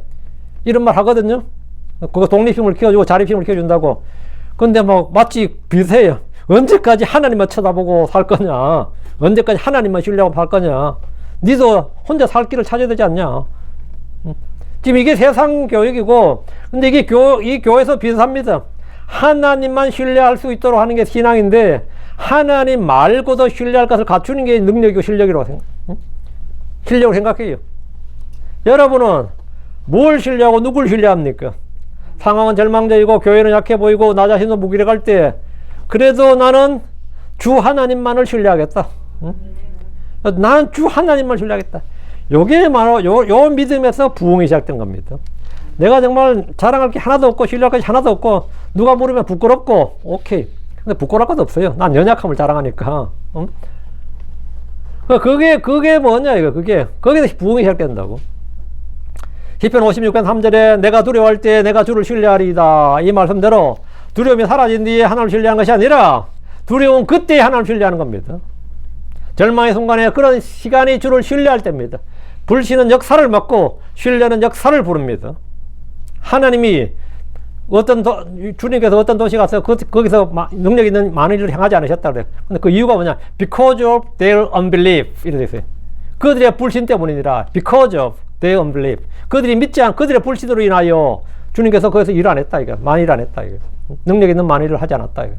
이런 말 하거든요. 그거 독립심을 키워주고 자립심을 키워준다고. 근데 뭐 마치 비슷해요. 언제까지 하나님만 쳐다보고 살 거냐. 언제까지 하나님만 신뢰하고 살 거냐. 니도 혼자 살 길을 찾아야 되지 않냐. 지금 이게 세상 교육이고, 근데 이게 이 교회에서 비슷합니다. 하나님만 신뢰할 수 있도록 하는 게 신앙인데, 하나님 말고도 신뢰할 것을 갖추는 게 능력이고 실력이라고 실력을 생각해요. 여러분은 뭘 신뢰하고 누굴 신뢰합니까? 상황은 절망적이고 교회는 약해 보이고 나 자신도 무기력할 때 그래도 나는 주 하나님만을 신뢰하겠다. 나는 주 하나님만 신뢰하겠다. 요게 바로 요 믿음에서 부흥이 시작된 겁니다. 내가 정말 자랑할 게 하나도 없고 신뢰할 것이 하나도 없고 누가 물으면 부끄럽고 오케이. 근데 부끄러울 것도 없어요. 난 연약함을 자랑하니까. 그게 뭐냐 이거. 거기서 부흥이 시작된다고. 시편 56편 3절에 내가 두려워할 때 내가 주를 신뢰하리이다. 이 말씀대로 두려움이 사라진 뒤에 하나님을 신뢰하는 것이 아니라 두려운 그때에 하나님을 신뢰하는 겁니다. 절망의 순간에 그런 시간이 주를 신뢰할 때입니다. 불신은 역사를 먹고 신뢰는 역사를 부릅니다. 하나님이 주님께서 어떤 도시 가서 거기서 능력 있는 많은 일을 행하지 않으셨다 그래요. 근데 그 이유가 뭐냐? Because of their unbelief. 이렇게 됐어요. 그들의 불신 때문이니라. Because of their unbelief. 그들이 믿지 않은 그들의 불신으로 인하여 주님께서 거기서 일 안 했다 이거. 많은 일 안 했다 이거. 능력 있는 많은 일을 하지 않았다 이거.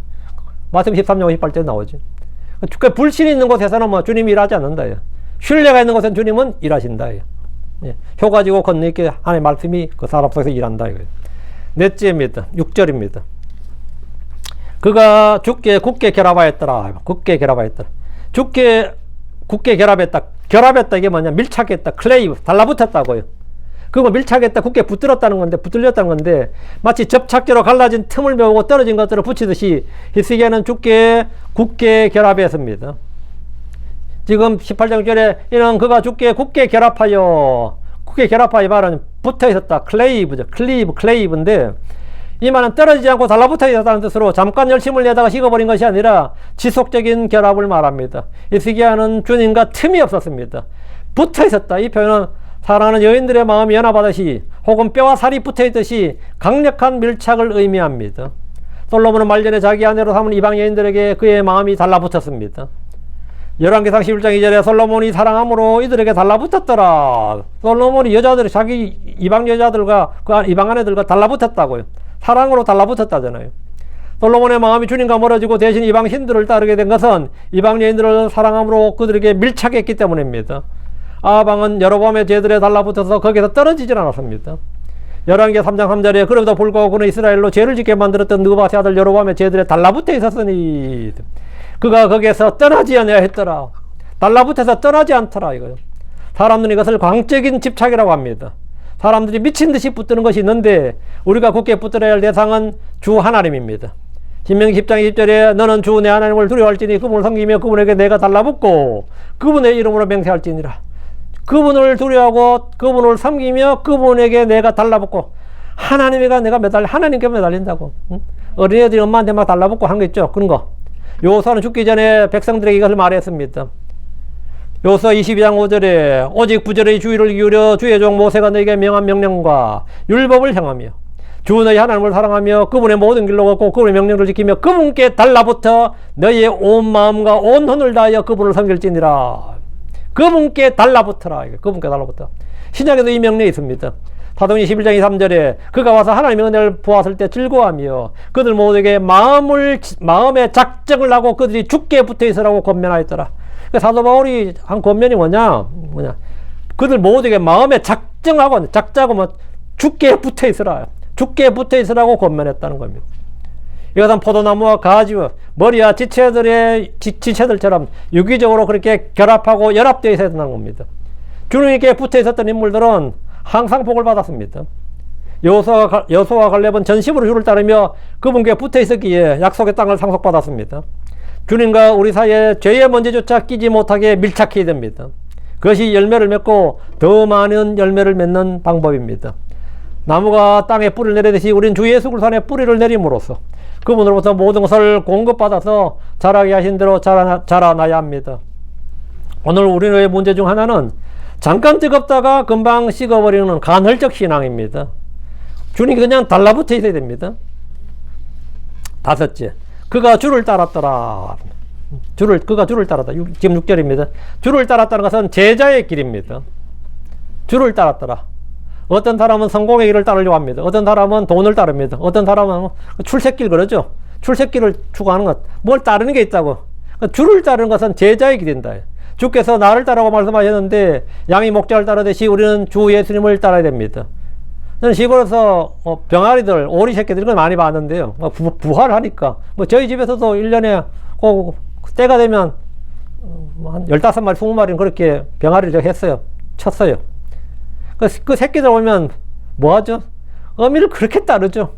마태복음 13장 58절에 나오지. 그 불신이 있는 곳에서는 뭐 주님이 일하지 않는다. 신뢰가 있는 곳에는 주님은 일하신다. 예. 효과지고 건너있게 하나님의 말씀이 그 사람 속에서 일한다. 넷째입니다. 6절입니다. 그가 주께 굳게 결합하였더라. 굳게 결합하였더라. 주께 굳게 결합했다. 결합했다 이게 뭐냐? 밀착했다. 클레이브. 달라붙었다고요. 그거 밀착했다. 굳게 붙들었다는 건데, 붙들렸다는 건데, 마치 접착제로 갈라진 틈을 메우고 떨어진 것들을 붙이듯이 히스기야는 주께 굳게 결합했습니다. 지금 18장 6절에 이는 그가 주께 굳게 결합하여, 굳게 결합하여 말은 붙어 있었다. 클레이브죠. 클레이브인데, 이 말은 떨어지지 않고 달라붙어 있다는 뜻으로 잠깐 열심을 내다가 식어버린 것이 아니라 지속적인 결합을 말합니다. 히스기야는 주님과 틈이 없었습니다. 붙어 있었다. 이 표현은 사랑하는 여인들의 마음이 연합하듯이 혹은 뼈와 살이 붙어 있듯이 강력한 밀착을 의미합니다. 솔로몬은 말년에 자기 아내로 삼은 이방 여인들에게 그의 마음이 달라붙었습니다. 열왕기상 11장 2절에 솔로몬이 사랑함으로 이들에게 달라붙었더라. 솔로몬이 여자들이 자기 이방 여자들과 그 이방 아내들과 달라붙었다고요. 사랑으로 달라붙었다잖아요. 솔로몬의 마음이 주님과 멀어지고 대신 이방 신들을 따르게 된 것은 이방 여인들을 사랑함으로 그들에게 밀착했기 때문입니다. 아방은 여로보암의 죄들에 달라붙어서 거기서 떨어지질 않았습니다. 열왕기 3장 3절에 그럼에도 불구하고 그는 이스라엘로 죄를 짓게 만들었던 느바세 아들 여로보암의 죄들에 달라붙어 있었으니 그가 거기에서 떠나지 않아야 했더라. 달라붙어서 떠나지 않더라 이거요. 사람들은 이것을 광적인 집착이라고 합니다. 사람들이 미친 듯이 붙드는 것이 있는데 우리가 굳게 붙들어야 할 대상은 주 하나님입니다. 신명기 10장 20절에 너는 주 내 하나님을 두려워할지니 그분을 섬기며 그분에게 내가 달라붙고 그분의 이름으로 맹세할지니라. 그분을 두려워하고 그분을 섬기며 그분에게 내가 달라붙고 하나님께 내가 하나님께 매달린다고. 응? 어린애들이 엄마한테 막 달라붙고 한 거 있죠. 그런 거. 여호수아는 죽기 전에 백성들에게 이것을 말했습니다. 여호수아 22장 5절에 오직 부지런히 주의를 기울여 주의 종 모세가 너에게 명한 명령과 율법을 행하며 주 너희 하나님을 사랑하며 그분의 모든 길로 걷고 그분의 명령을 지키며 그분께 달라붙어 너희의 온 마음과 온 혼을 다하여 그분을 섬길지니라. 그분께 달라붙어라. 그분께 달라붙어. 신약에도 이 명령이 있습니다. 사도행전 11장 23절에 그가 와서 하나님의 은혜를 보았을 때 즐거워하며 그들 모두에게 마음의 작정을 하고 그들이 죽게 붙어 있으라고 권면하였더라. 사도 바울이 한 권면이 뭐냐? 그들 모두에게 마음에 작정하고 작자고 뭐 죽게 붙어 있으라. 죽게 붙어 있으라고 권면했다는 겁니다. 이것은 포도나무와 가지와 머리와 지체들처럼 유기적으로 그렇게 결합하고 연합되어 있어야 된다는 겁니다. 주님께 붙어 있었던 인물들은 항상 복을 받았습니다. 여호수아와 갈렙은 전심으로 주를 따르며 그분께 붙어 있었기에 약속의 땅을 상속받았습니다. 주님과 우리 사이에 죄의 먼지조차 끼지 못하게 밀착해야 됩니다. 그것이 열매를 맺고 더 많은 열매를 맺는 방법입니다. 나무가 땅에 뿌리를 내리듯이 우리는 주 예수 그리스도 안에 뿌리를 내림으로써 그분으로부터 모든 것을 공급받아서 자라게 하신 대로 자라나야 합니다. 오늘 우리의 문제 중 하나는 잠깐 뜨겁다가 금방 식어버리는 간헐적 신앙입니다. 주님이 그냥 달라붙어 있어야 됩니다. 다섯째, 그가 주를 따랐더라. 그가 주를 따랐다. 지금 6절입니다. 주를 따랐다는 것은 제자의 길입니다. 주를 따랐더라. 어떤 사람은 성공의 길을 따르려고 합니다. 어떤 사람은 돈을 따릅니다. 어떤 사람은 출세길 그러죠. 출세길을 추구하는 것. 뭘 따르는 게 있다고. 주를 따르는 것은 제자의 길인다. 주께서 나를 따라고 말씀하셨는데 양이 목자를 따르듯이 우리는 주 예수님을 따라야 됩니다. 저는 시골에서 병아리들, 오리 새끼들 이런 걸 많이 봤는데요. 부활하니까. 저희 집에서도 1년에 때가 되면 한 15마리, 20마리는 그렇게 병아리를 했어요. 쳤어요. 그 새끼들 오면 뭐 하죠? 어미를 그렇게 따르죠.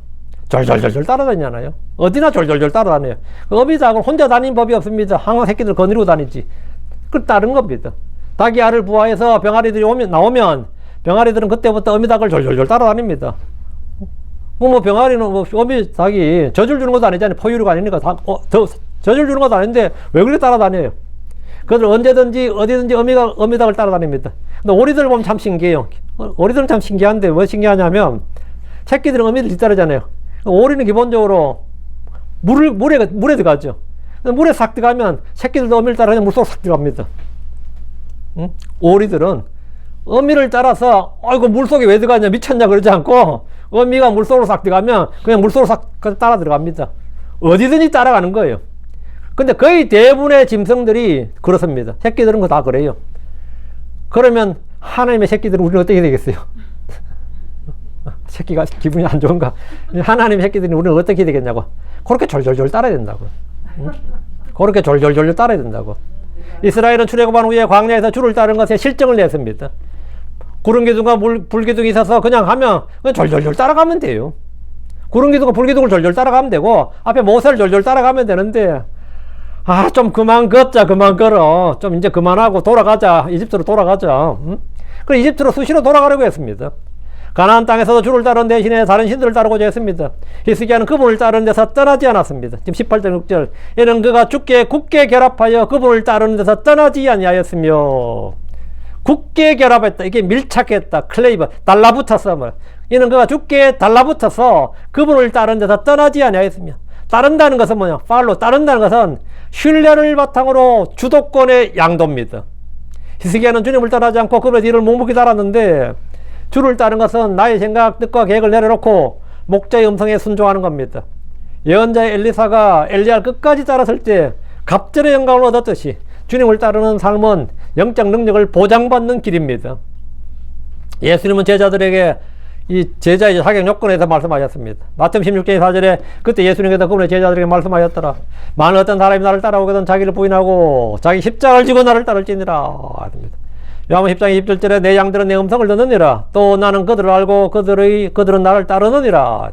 졸졸졸졸 따라다니잖아요. 어디나 졸졸졸 따라다녀요. 어미닭은 혼자 다니는 법이 없습니다. 항상 새끼들 거느리고 다니지. 그 따른 겁니다. 닭이 알을 부화해서 병아리들이 나오면 병아리들은 그때부터 어미닭을 졸졸졸 따라다닙니다. 병아리는 어미 닭이 젖을 주는 것도 아니잖아요. 포유류가 아니니까 젖을 주는 것도 아닌데 왜 그렇게 따라다녀요? 그들 언제든지 어디든지 어미닭을 따라다닙니다. 근데 오리들 보면 참 신기해요. 오리들은 참 신기한데 뭐 신기하냐면 새끼들은 어미들 뒤따르잖아요. 오리는 기본적으로 물에 들어가죠. 물에 싹 들어가면 새끼들도 어미를 따라 그냥 물속으로 싹 들어갑니다. 응? 오리들은 어미를 따라서 아이고 물속에 왜 들어가냐 미쳤냐 그러지 않고 어미가 물속으로 싹 들어가면 그냥 물속으로 싹 따라 들어갑니다. 어디든지 따라가는 거예요. 근데 거의 대부분의 짐승들이 그렇습니다. 새끼들은 다 그래요. 그러면 하나님의 새끼들은 우리는 어떻게 되겠어요? 새끼가 기분이 안 좋은가? 하나님의 새끼들은 우리는 어떻게 되겠냐고. 그렇게 졸졸졸 따라야 된다고. 응? 그렇게 졸졸졸 따라야 된다고. 이스라엘은 출애굽한 후에 광야에서 주를 따르는 것에 실정을 냈습니다. 구름기둥과 불기둥이 있어서 그냥 하면 그냥 졸졸졸 따라가면 돼요. 구름기둥과 불기둥을 졸졸 따라가면 되고 앞에 모세를 졸졸 따라가면 되는데 좀 그만 걷자, 그만 걸어. 좀 이제 그만하고 돌아가자. 이집트로 돌아가자. 응? 그래, 이집트로 수시로 돌아가려고 했습니다. 가나안 땅에서도 주를 따르는 대신에 다른 신들을 따르고자 했습니다. 히스기야는 그분을 따르는 데서 떠나지 않았습니다. 지금 18절 6절 이는 그가 주께 굳게 결합하여 그분을 따르는 데서 떠나지 아니하였으며 굳게 결합했다. 이게 밀착했다. 클레이버 달라붙었어. 뭐. 이는 그가 주께 달라붙어서 그분을 따르는 데서 떠나지 아니하였으며 따른다는 것은 뭐냐? 팔로 따른다는 것은 신뢰를 바탕으로 주도권의 양도입니다. 히스기야는 주님을 따르지 않고 그분의 뒤를 묵묵히 따랐는데 주를 따른 것은 나의 생각, 뜻과 계획을 내려놓고 목자의 음성에 순종하는 겁니다. 예언자의 엘리사가 엘리야를 끝까지 따랐을 때 갑절의 영광을 얻었듯이 주님을 따르는 삶은 영적 능력을 보장받는 길입니다. 예수님은 제자들에게 이 제자의 자격 요건에서 말씀하셨습니다. 마태복음 16장 4절에 그때 예수님께서 그분의 제자들에게 말씀하셨더라. 만일 어떤 사람이 나를 따라오거든 자기를 부인하고 자기 십자가를 지고 나를 따를지니라. 요한복음 10장 20절에 내 양들은 내 음성을 듣느니라. 또 나는 그들을 알고 그들은 나를 따르느니라.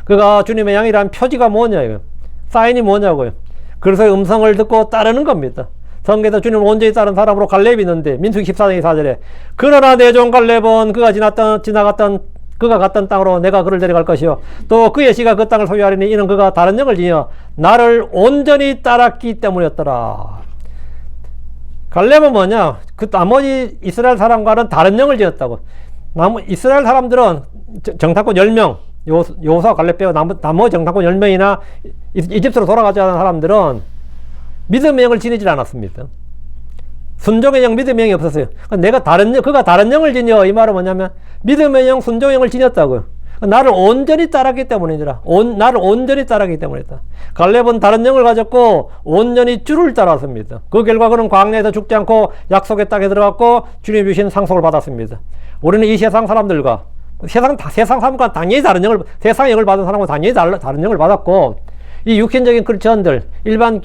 그가 주님의 양이라는 표지가 뭐냐고요. 사인이 뭐냐고요. 그래서 음성을 듣고 따르는 겁니다. 성경에서 주님을 온전히 따른 사람으로 갈렙이 있는데 민수기 14장 4절에 그러나 내 종 갈렙은 그가 갔던 땅으로 내가 그를 데려갈 것이요 또 그의 씨가 그 땅을 소유하리니 이는 그가 다른 영을 지니어 나를 온전히 따랐기 때문이었더라. 갈렙은 뭐냐? 그 나머지 이스라엘 사람과는 다른 영을 지녔다고. 이스라엘 사람들은 정탐꾼 10명, 여호수아 갈렙 빼고 나머지 정탐꾼 10명이나 이집트로 돌아가지 않은 사람들은 믿음의 영을 지니질 않았습니다. 순종의 영, 믿음의 영이 없었어요. 그가 다른 영을 지녀. 이 말은 뭐냐면 믿음의 영, 순종의 영을 지녔다고요. 나를 온전히 따랐기 때문이더라. 나를 온전히 따랐기 때문이다. 갈렙은 다른 영을 가졌고 온전히 주를 따랐습니다. 그 결과 그는 광야에서 죽지 않고 약속의 땅에 들어갔고 주님 주신 상속을 받았습니다. 우리는 이 세상 사람들과 세상 사람과 당연히 다른 영을, 세상의 영을 받은 사람과 당연히 다른 영을 받았고 이 육신적인 크리스천들 일반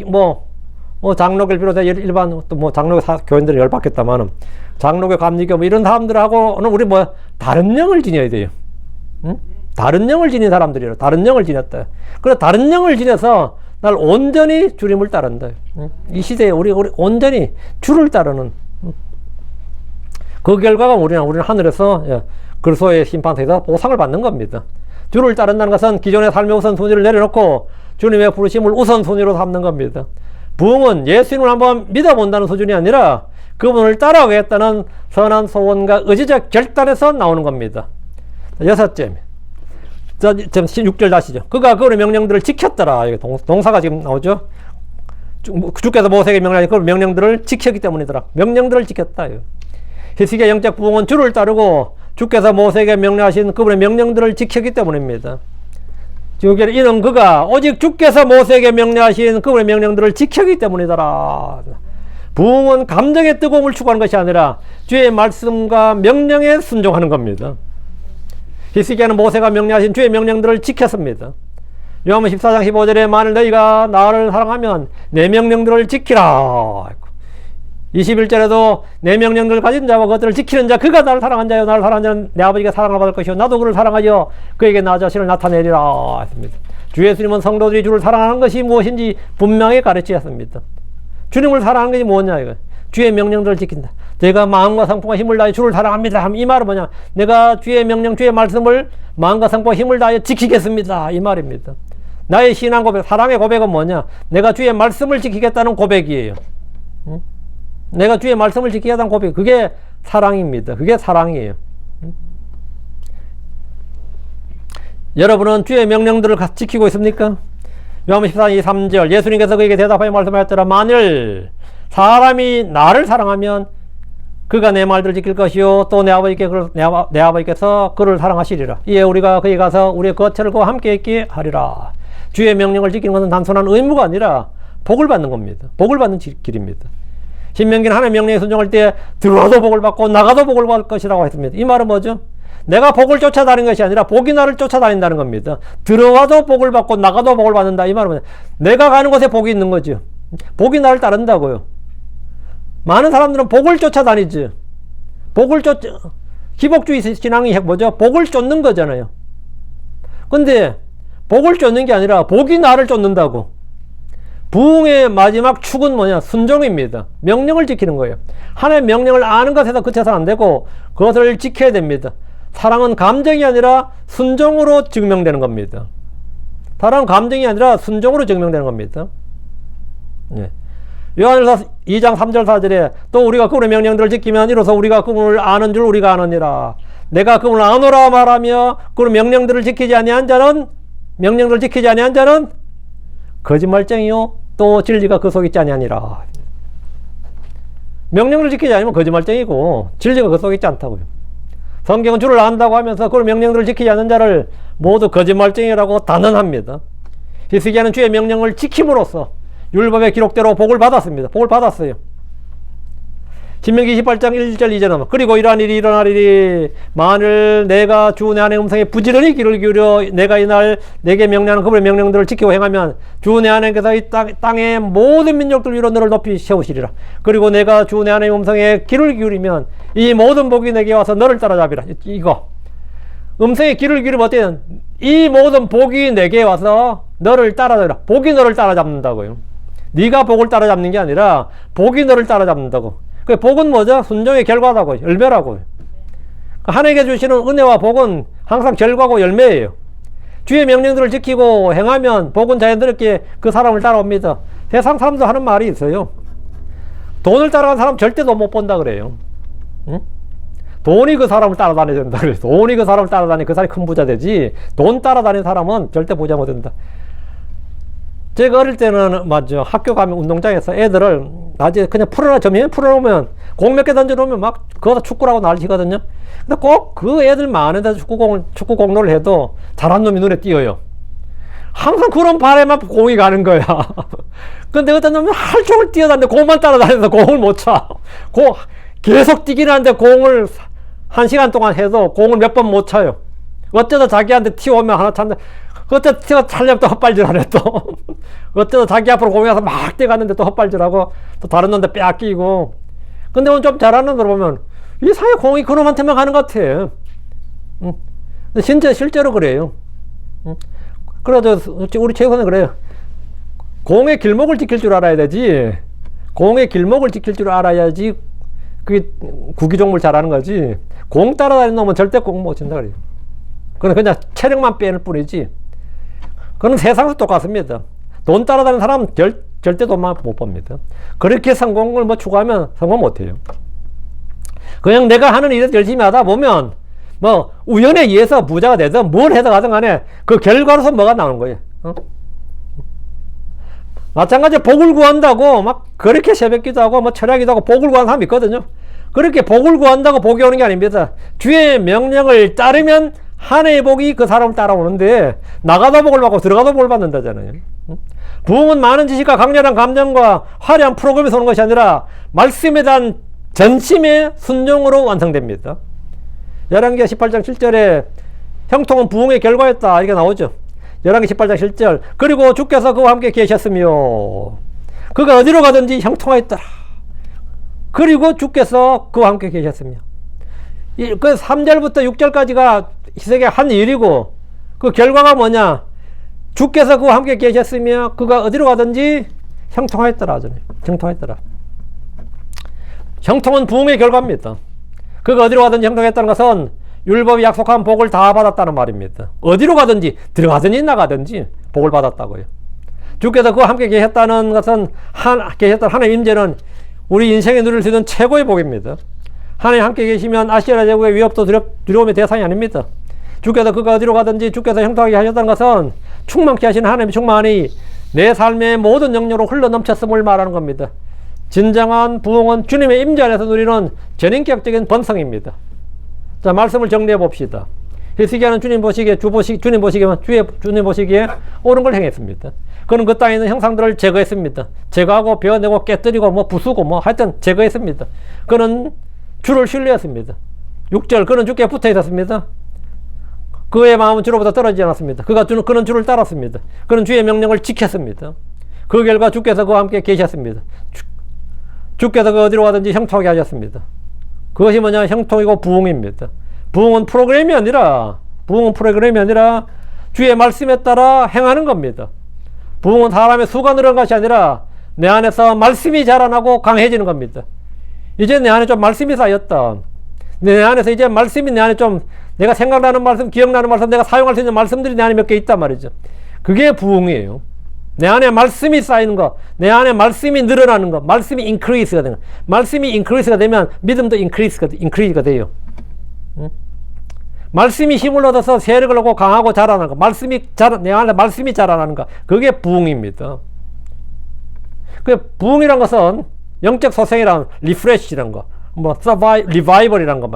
장로교를 비롯해 일반 또 장로교 교인들이 열받겠다마는 장로교 감리교 이런 사람들하고는 우리 다른 영을 지녀야 돼요. 응? 다른 영을 지닌 사람들이라 다른 영을 지녔다. 그래서 다른 영을 지녀서 날 온전히 주님을 따른다. 응? 이 시대에 우리 온전히 주를 따르는 그 결과가 우리는 하늘에서 그리스도의 심판대에서 보상을 받는 겁니다. 주를 따른다는 것은 기존의 삶의 우선순위를 내려놓고 주님의 부르심을 우선순위로 삼는 겁니다. 부흥은 예수님을 한번 믿어본다는 수준이 아니라 그분을 따라가겠다는 선한 소원과 의지적 결단에서 나오는 겁니다. 6째. 16절 다시죠. 그가 그분의 명령들을 지켰더라. 동사가 지금 나오죠. 주께서 모세에게 명령하신 그 명령들을 지켰기 때문이더라. 명령들을 지켰다. 히스기야 영적 부흥은 주를 따르고 주께서 모세에게 명령하신 그분의 명령들을 지켰기 때문입니다. 이는 그가 오직 주께서 모세에게 명령하신 그분의 명령들을 지켰기 때문이더라. 부흥은 감정의 뜨거움을 추구하는 것이 아니라 주의 말씀과 명령에 순종하는 겁니다. 히스기야는 모세가 명령하신 주의 명령들을 지켰습니다. 요한복음 14장 15절에 만일 너희가 나를 사랑하면 내 명령들을 지키라. 21절에도 내 명령들을 가진 자와 그것들을 지키는 자 그가 나를 사랑한 자요 나를 사랑한 자는 내 아버지가 사랑을 받을 것이요 나도 그를 사랑하여 그에게 나 자신을 나타내리라 했습니다. 주 예수님은 성도들이 주를 사랑하는 것이 무엇인지 분명히 가르치셨습니다. 주님을 사랑하는 것이 뭐냐 이거. 주의 명령들을 지킨다. 내가 마음과 성품과 힘을 다해 주를 사랑합니다. 이 말은 뭐냐? 내가 주의 명령, 주의 말씀을 마음과 성품과 힘을 다해 지키겠습니다. 이 말입니다. 나의 신앙 고백, 사랑의 고백은 뭐냐? 내가 주의 말씀을 지키겠다는 고백이에요. 응? 내가 주의 말씀을 지키겠다는 고백, 그게 사랑입니다. 그게 사랑이에요. 여러분은 주의 명령들을 지키고 있습니까? 요한복음 14장 3절 예수님께서 그에게 대답하여 말씀하였더라. 만일 사람이 나를 사랑하면 그가 내 말들을 지킬 것이요 또 내 아버지께서 그를 사랑하시리라. 이에 우리가 그에 가서 우리의 거처를 그와 함께 있게 하리라. 주의 명령을 지키는 것은 단순한 의무가 아니라 복을 받는 겁니다. 복을 받는 길입니다. 신명기는 하나님의 명령에 순종할 때 들어와도 복을 받고 나가도 복을 받을 것이라고 했습니다. 이 말은 뭐죠? 내가 복을 쫓아다니는 것이 아니라 복이 나를 쫓아다닌다는 겁니다. 들어와도 복을 받고 나가도 복을 받는다. 이 말은 뭐냐? 내가 가는 곳에 복이 있는 거죠. 복이 나를 따른다고요. 많은 사람들은 복을 쫓아다니지. 기복주의 신앙이 뭐죠? 복을 쫓는 거잖아요. 근데 복을 쫓는 게 아니라 복이 나를 쫓는다고. 부흥의 마지막 축은 뭐냐? 순종입니다. 명령을 지키는 거예요. 하나님의 명령을 아는 것에서 그쳐서는 안 되고 그것을 지켜야 됩니다. 사랑은 감정이 아니라 순종으로 증명되는 겁니다. 사랑은 감정이 아니라 순종으로 증명되는 겁니다. 예. 요한일서 2장 3절 4절에 또 우리가 그분의 명령들을 지키면 이로써 우리가 그분을 아는 줄 우리가 아느니라. 내가 그분을 아노라 말하며 그분의 명령들을 지키지 아니한 자는 거짓말쟁이요 또 진리가 그 속에 있지 아니하니라. 명령을 지키지 않으면 거짓말쟁이고 진리가 그 속에 있지 않다고요. 성경은 주를 안다고 하면서 그 명령들을 지키지 않는 자를 모두 거짓말쟁이라고 단언합니다. 히스기야는 주의 명령을 지킴으로써 율법의 기록대로 복을 받았습니다. 복을 받았어요. 신명기 28장 1절 2절은 그리고 이러한 일이 일어나리니 만일 내가 주 내 하나님의 음성에 부지런히 귀를 기울여 내가 이날 내게 명령하는 그분의 명령들을 지키고 행하면 주 내 하나님께서 이 땅의 모든 민족들 위로 너를 높이 세우시리라. 그리고 내가 주 내 하나님의 음성에 귀를 기울이면 이 모든 복이 내게 와서 너를 따라잡으리라. 이거 음성에 귀를 기울이면 어때요? 이 모든 복이 내게 와서 너를 따라잡으리라. 복이 너를 따라잡는다고요. 네가 복을 따라잡는 게 아니라 복이 너를 따라잡는다고. 그 복은 뭐죠? 순종의 결과라고, 열매라고. 하나님께 주시는 은혜와 복은 항상 결과고 열매예요. 주의 명령들을 지키고 행하면 복은 자연스럽게 그 사람을 따라옵니다. 세상 사람도 하는 말이 있어요. 돈을 따라가는 사람 절대 돈 못 번다 그래요. 응? 돈이 그 사람을 따라다녀야 된다 그래요. 돈이 그 사람을 따라다니 그 사람이 큰 부자 되지 돈 따라다니는 사람은 절대 부자 못 된다. 제가 어릴 때는 맞죠. 학교 가면 운동장에서 애들을 낮에 그냥 풀어라 점심에 풀어놓으면 공 몇 개 던져놓으면 막 그거다 축구라고 난리거든요. 근데 꼭 그 애들 많은 데서 축구 공로를 해도 잘한 놈이 눈에 띄어요. 항상 그런 발에만 공이 가는 거야. 근데 어떤 놈은 하루 종일 뛰어다니는데 공만 따라다니면서 공을 못 차. 계속 뛰긴 하는데 공을 1시간 동안 해도 공을 몇 번 못 차요. 어쩌다 자기한테 튀어오면 하나 찼는데 어쩌다 튀어 차려면 또 헛발질하네 또. 어쩌다 자기 앞으로 공이 와서 막 뛰어갔는데 또 헛발질하고 또 다른 놈한테 뺏기고. 근데 오늘 좀 잘하는 놈들 보면 이상하게 공이 그놈한테만 가는 것 같아. 근데 진짜 실제로 그래요. 그래서 우리 최우선은 그래요. 공의 길목을 지킬 줄 알아야 되지. 공의 길목을 지킬 줄 알아야지 그게 구기종물 잘하는 거지. 공 따라다니는 놈은 절대 공 못 친다 그래요. 그건 그냥 체력만 빼는 뿐이지. 그건 세상에서 똑같습니다. 돈 따라다니는 사람은 절대 돈만 못 법니다. 그렇게 성공을 뭐 추구하면 성공 못 해요. 그냥 내가 하는 일에서 열심히 하다 보면 뭐 우연에 의해서 부자가 되든 뭘 해서 가든 간에 그 결과로서 뭐가 나오는 거예요. 마찬가지로 복을 구한다고 막 그렇게 새벽기도 하고 뭐 철야기도 하고 복을 구하는 사람이 있거든요. 그렇게 복을 구한다고 복이 오는 게 아닙니다. 주의 명령을 따르면 하나의 복이 그 사람을 따라오는데 나가다 복을 받고 들어가다 복을 받는다잖아요. 부흥은 많은 지식과 강렬한 감정과 화려한 프로그램에서 오는 것이 아니라 말씀에 대한 전심의 순종으로 완성됩니다. 열왕기 18장 7절에 형통은 부흥의 결과였다 이렇게 나오죠. 열왕기 18장 7절 그리고 주께서 그와 함께 계셨으며 그가 어디로 가든지 형통하였더라. 그리고 주께서 그와 함께 계셨으며 그 3절부터 6절까지가 희석의 한 일이고 그 결과가 뭐냐? 주께서 그와 함께 계셨으며 그가 어디로 가든지 형통하였더라 하잖아요. 형통하였더라. 형통은 부흥의 결과입니다. 그가 어디로 가든지 형통했다는 것은 율법이 약속한 복을 다 받았다는 말입니다. 어디로 가든지 들어가든지 나가든지 복을 받았다고요. 주께서 그와 함께 계셨다는 것은 계셨다는 하나님의 임재는 우리 인생에 누릴 수 있는 최고의 복입니다. 하나님 함께 계시면 아시아 제국의 위협도 두려움의 대상이 아닙니다. 주께서 그가 어디로 가든지 주께서 형통하게 하셨다는 것은 충만케 하시는 하나님의 충만이 내 삶의 모든 영역으로 흘러넘쳤음을 말하는 겁니다. 진정한 부흥은 주님의 임재 안에서 누리는 전인격적인 본성입니다. 자, 말씀을 정리해 봅시다. 히스기야는 주님 보시기에 주님 보시기에 옳은 걸 행했습니다. 그는 그 땅에 있는 형상들을 제거했습니다. 제거하고 베어내고 깨뜨리고 뭐 부수고 뭐 하여튼 제거했습니다. 그는 주를 신뢰했습니다. 6절 그는 주께 붙어 있었습니다. 그의 마음은 주로부터 떨어지지 않았습니다. 그는 주를 따랐습니다. 그는 주의 명령을 지켰습니다. 그 결과 주께서 그와 함께 계셨습니다. 주께서 그 어디로 가든지 형통하게 하셨습니다. 그것이 뭐냐? 형통이고 부흥입니다. 부흥은 프로그램이 아니라 주의 말씀에 따라 행하는 겁니다. 부흥은 사람의 수가 늘어난 것이 아니라 내 안에서 말씀이 자라나고 강해지는 겁니다. 이제 내 안에 좀 말씀이 쌓였다. 내 안에서 이제 말씀이 내 안에 좀 내가 생각나는 말씀, 기억나는 말씀, 내가 사용할 수 있는 말씀들이 내 안에 몇 개 있단 말이죠. 그게 부흥이에요. 내 안에 말씀이 쌓이는 거, 내 안에 말씀이 늘어나는 거, 말씀이 increase가 되는 거. 말씀이 increase가 되면 믿음도 increase가 돼요. 응? 말씀이 힘을 얻어서 세력을 얻고 강하고 자라나는 거, 내 안에 말씀이 자라나는 거, 그게 부흥입니다. 그 부흥이란 것은 영적 소생이란 리프레시라는 거, 리바이벌이란 거,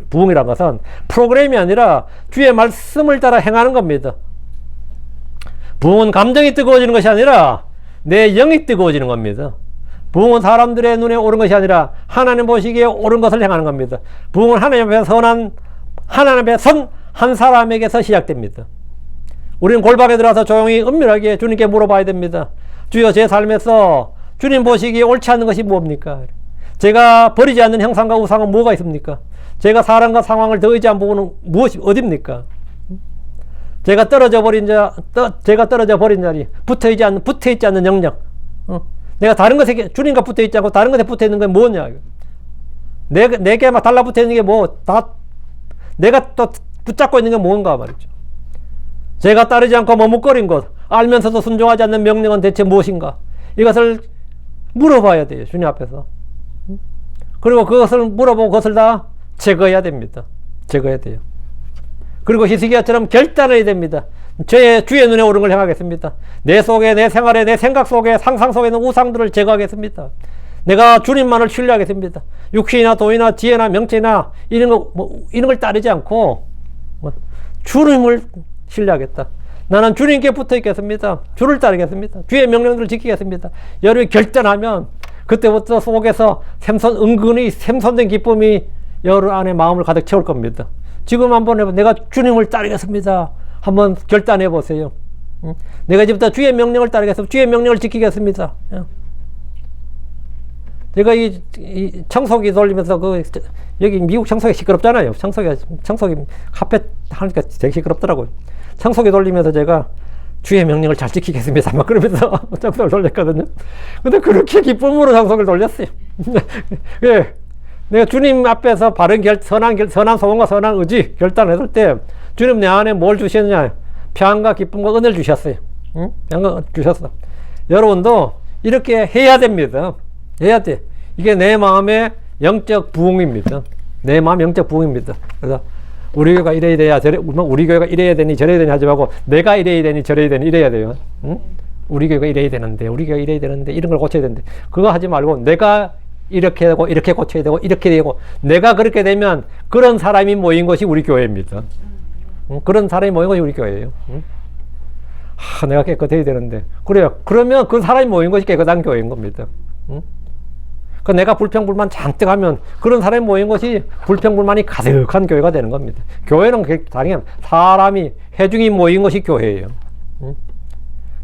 부흥이란 것은 프로그램이 아니라 주의 말씀을 따라 행하는 겁니다. 부흥은 감정이 뜨거워지는 것이 아니라 내 영이 뜨거워지는 겁니다. 부흥은 사람들의 눈에 오른 것이 아니라 하나님 보시기에 옳은 것을 행하는 겁니다. 부흥은 하나님 앞에 선 한 사람에게서 시작됩니다. 우리는 골방에 들어가서 조용히 은밀하게 주님께 물어봐야 됩니다. 주여, 제 삶에서 주님 보시기에 옳지 않는 것이 뭡니까? 제가 버리지 않는 형상과 우상은 뭐가 있습니까? 제가 사람과 상황을 더 의지한 부분은 무엇이 어딥니까? 제가 떨어져 버린 자리, 붙어있지 않는 영역. 내가 다른 것에, 주님과 붙어있지 않고 다른 것에 붙어있는 건 뭐냐? 내게 막 달라붙어있는 게 내가 또 붙잡고 있는 게 뭔가 말이죠. 제가 따르지 않고 머뭇거린 것, 알면서도 순종하지 않는 명령은 대체 무엇인가? 이것을 물어봐야 돼요, 주님 앞에서. 그리고 그것을 물어보고 그것을 다 제거해야 됩니다. 제거해야 돼요. 그리고 히스기야처럼 결단해야 됩니다. 주의 눈에 오른 걸 행하겠습니다. 내 속에, 내 생활에, 내 생각 속에, 상상 속에 있는 우상들을 제거하겠습니다. 내가 주님만을 신뢰하겠습니다. 육신이나 돈이나 지혜나 명체나 이런 걸 따르지 않고 주님을 신뢰하겠다. 나는 주님께 붙어 있겠습니다. 주를 따르겠습니다. 주의 명령들을 지키겠습니다. 여러분이 결단하면 그때부터 속에서 은근히 샘솟는 기쁨이 여러분 안에 마음을 가득 채울 겁니다. 지금 한번 해보세요. 내가 주님을 따르겠습니다. 한번 결단해 보세요. 내가 이제부터 주의 명령을 따르겠습니다. 주의 명령을 지키겠습니다. 제가 이 청소기 돌리면서 여기 미국 청소기 시끄럽잖아요. 청소기 카펫 하니까 되게 시끄럽더라고요. 청소기 돌리면서 제가 주의 명령을 잘 지키겠습니다. 막 그러면서 청소기를 돌렸거든요. 근데 그렇게 기쁨으로 청소기를 돌렸어요. 예. 내가 주님 앞에서 바른 선한 소원과 선한 의지 결단했을 때 주님 내 안에 뭘 주셨냐? 평안과 기쁨과 은혜를 주셨어요. 응? 평안과 주셨어. 여러분도 이렇게 해야 됩니다. 해야 돼. 이게 내 마음의 영적 부흥입니다. 내 마음 영적 부흥입니다. 그래서 우리 교회가 이래야 돼야 우리 교회가 이래야 되니 저래야 되니 하지 말고 내가 이래야 되니 저래야 되니 이래야 돼요. 응? 우리 교회가 이래야 되는데 이런 걸 고쳐야 되는데 그거 하지 말고 내가 이렇게 되고 이렇게 고쳐야 되고 이렇게 되고 내가 그렇게 되면 그런 사람이 모인 것이 우리 교회입니다. 그런 사람이 모인 것이 우리 교회예요. 내가 깨끗해야 되는데 그래요. 그러면 그 사람이 모인 것이 깨끗한 교회인 겁니다. 그 내가 불평불만 잔뜩 하면 그런 사람이 모인 것이 불평불만이 가득한 교회가 되는 겁니다. 교회는 당연히 사람이 회중이 모인 것이 교회예요.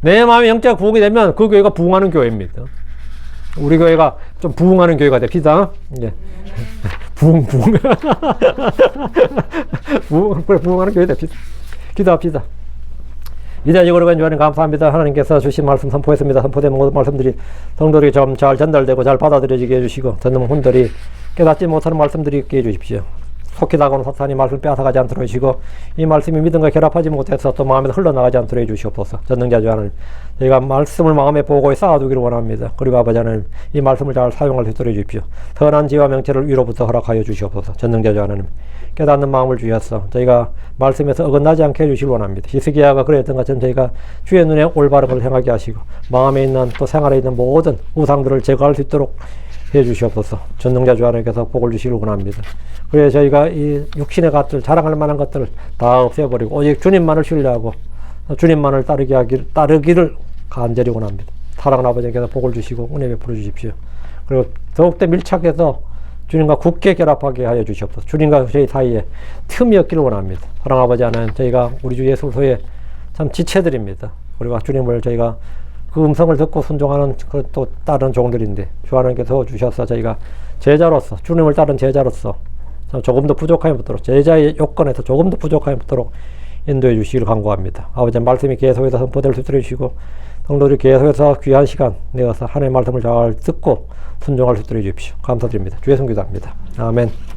내 마음이 영적 부흥이 되면 그 교회가 부흥하는 교회입니다. 우리 교회가 좀 부흥하는 교회가 됩시다. 예. 부흥. 부흥하는 교회 됩시다. 기도합시다. 이제적으로 간주하는 감사합니다. 하나님께서 주신 말씀 선포했습니다. 선포된 모든 말씀들이 성도들에게 좀 잘 전달되고 잘 받아들여지게 해주시고 듣는 분들이 깨닫지 못하는 말씀들이 있게 해주십시오. 속히 다가오는 사탄이 말씀을 빼앗아가지 않도록 해주시고 이 말씀이 믿음과 결합하지 못해서 또 마음에서 흘러나가지 않도록 해주시옵소서. 전능자주 하나님, 저희가 말씀을 마음의 보고에 쌓아두기를 원합니다. 그리고 아버지 하나님, 이 말씀을 잘 사용할 수 있도록 해주십시오. 선한 지혜와 명체를 위로부터 허락하여 주시옵소서. 전능자주 하나님, 깨닫는 마음을 주셔서 저희가 말씀에서 어긋나지 않게 해주시길 원합니다. 히스기야가 그랬던 것처럼 저희가 주의 눈에 올바른 것을 행하게 하시고 마음에 있는 또 생활에 있는 모든 우상들을 제거할 수 있도록 해 주시옵소서. 전능자주 하나님께서 복을 주시길 원합니다. 그래서 저희가 이 육신의 것들, 자랑할 만한 것들을 다 없애버리고 오직 주님만을 신뢰하고 주님만을 따르기를 간절히 원합니다. 사랑하는 아버지께서 복을 주시고 은혜 베풀어 주십시오. 그리고 더욱더 밀착해서 주님과 굳게 결합하게 하여 주시옵소서. 주님과 저희 사이에 틈이 없기를 원합니다. 사랑하는 아버지 하나님, 저희가 우리 주 예수 그리스도의 참 지체들입니다. 그리고 주님을 저희가 그 음성을 듣고 순종하는 또 다른 종들인데 주 하나님께서 주셔서 저희가 제자로서 주님을 따른 제자로서 조금 더 부족함이 없도록 제자의 요건에서 조금 더 부족함이 없도록 인도해 주시기를 간구합니다. 아버지 말씀이 계속해서 선포될 수 있도록 해주시고 성도들이 계속해서 귀한 시간 내어서 하나님의 말씀을 잘 듣고 순종할 수 있도록 해주십시오. 감사드립니다. 주의 성기도합니다. 아멘.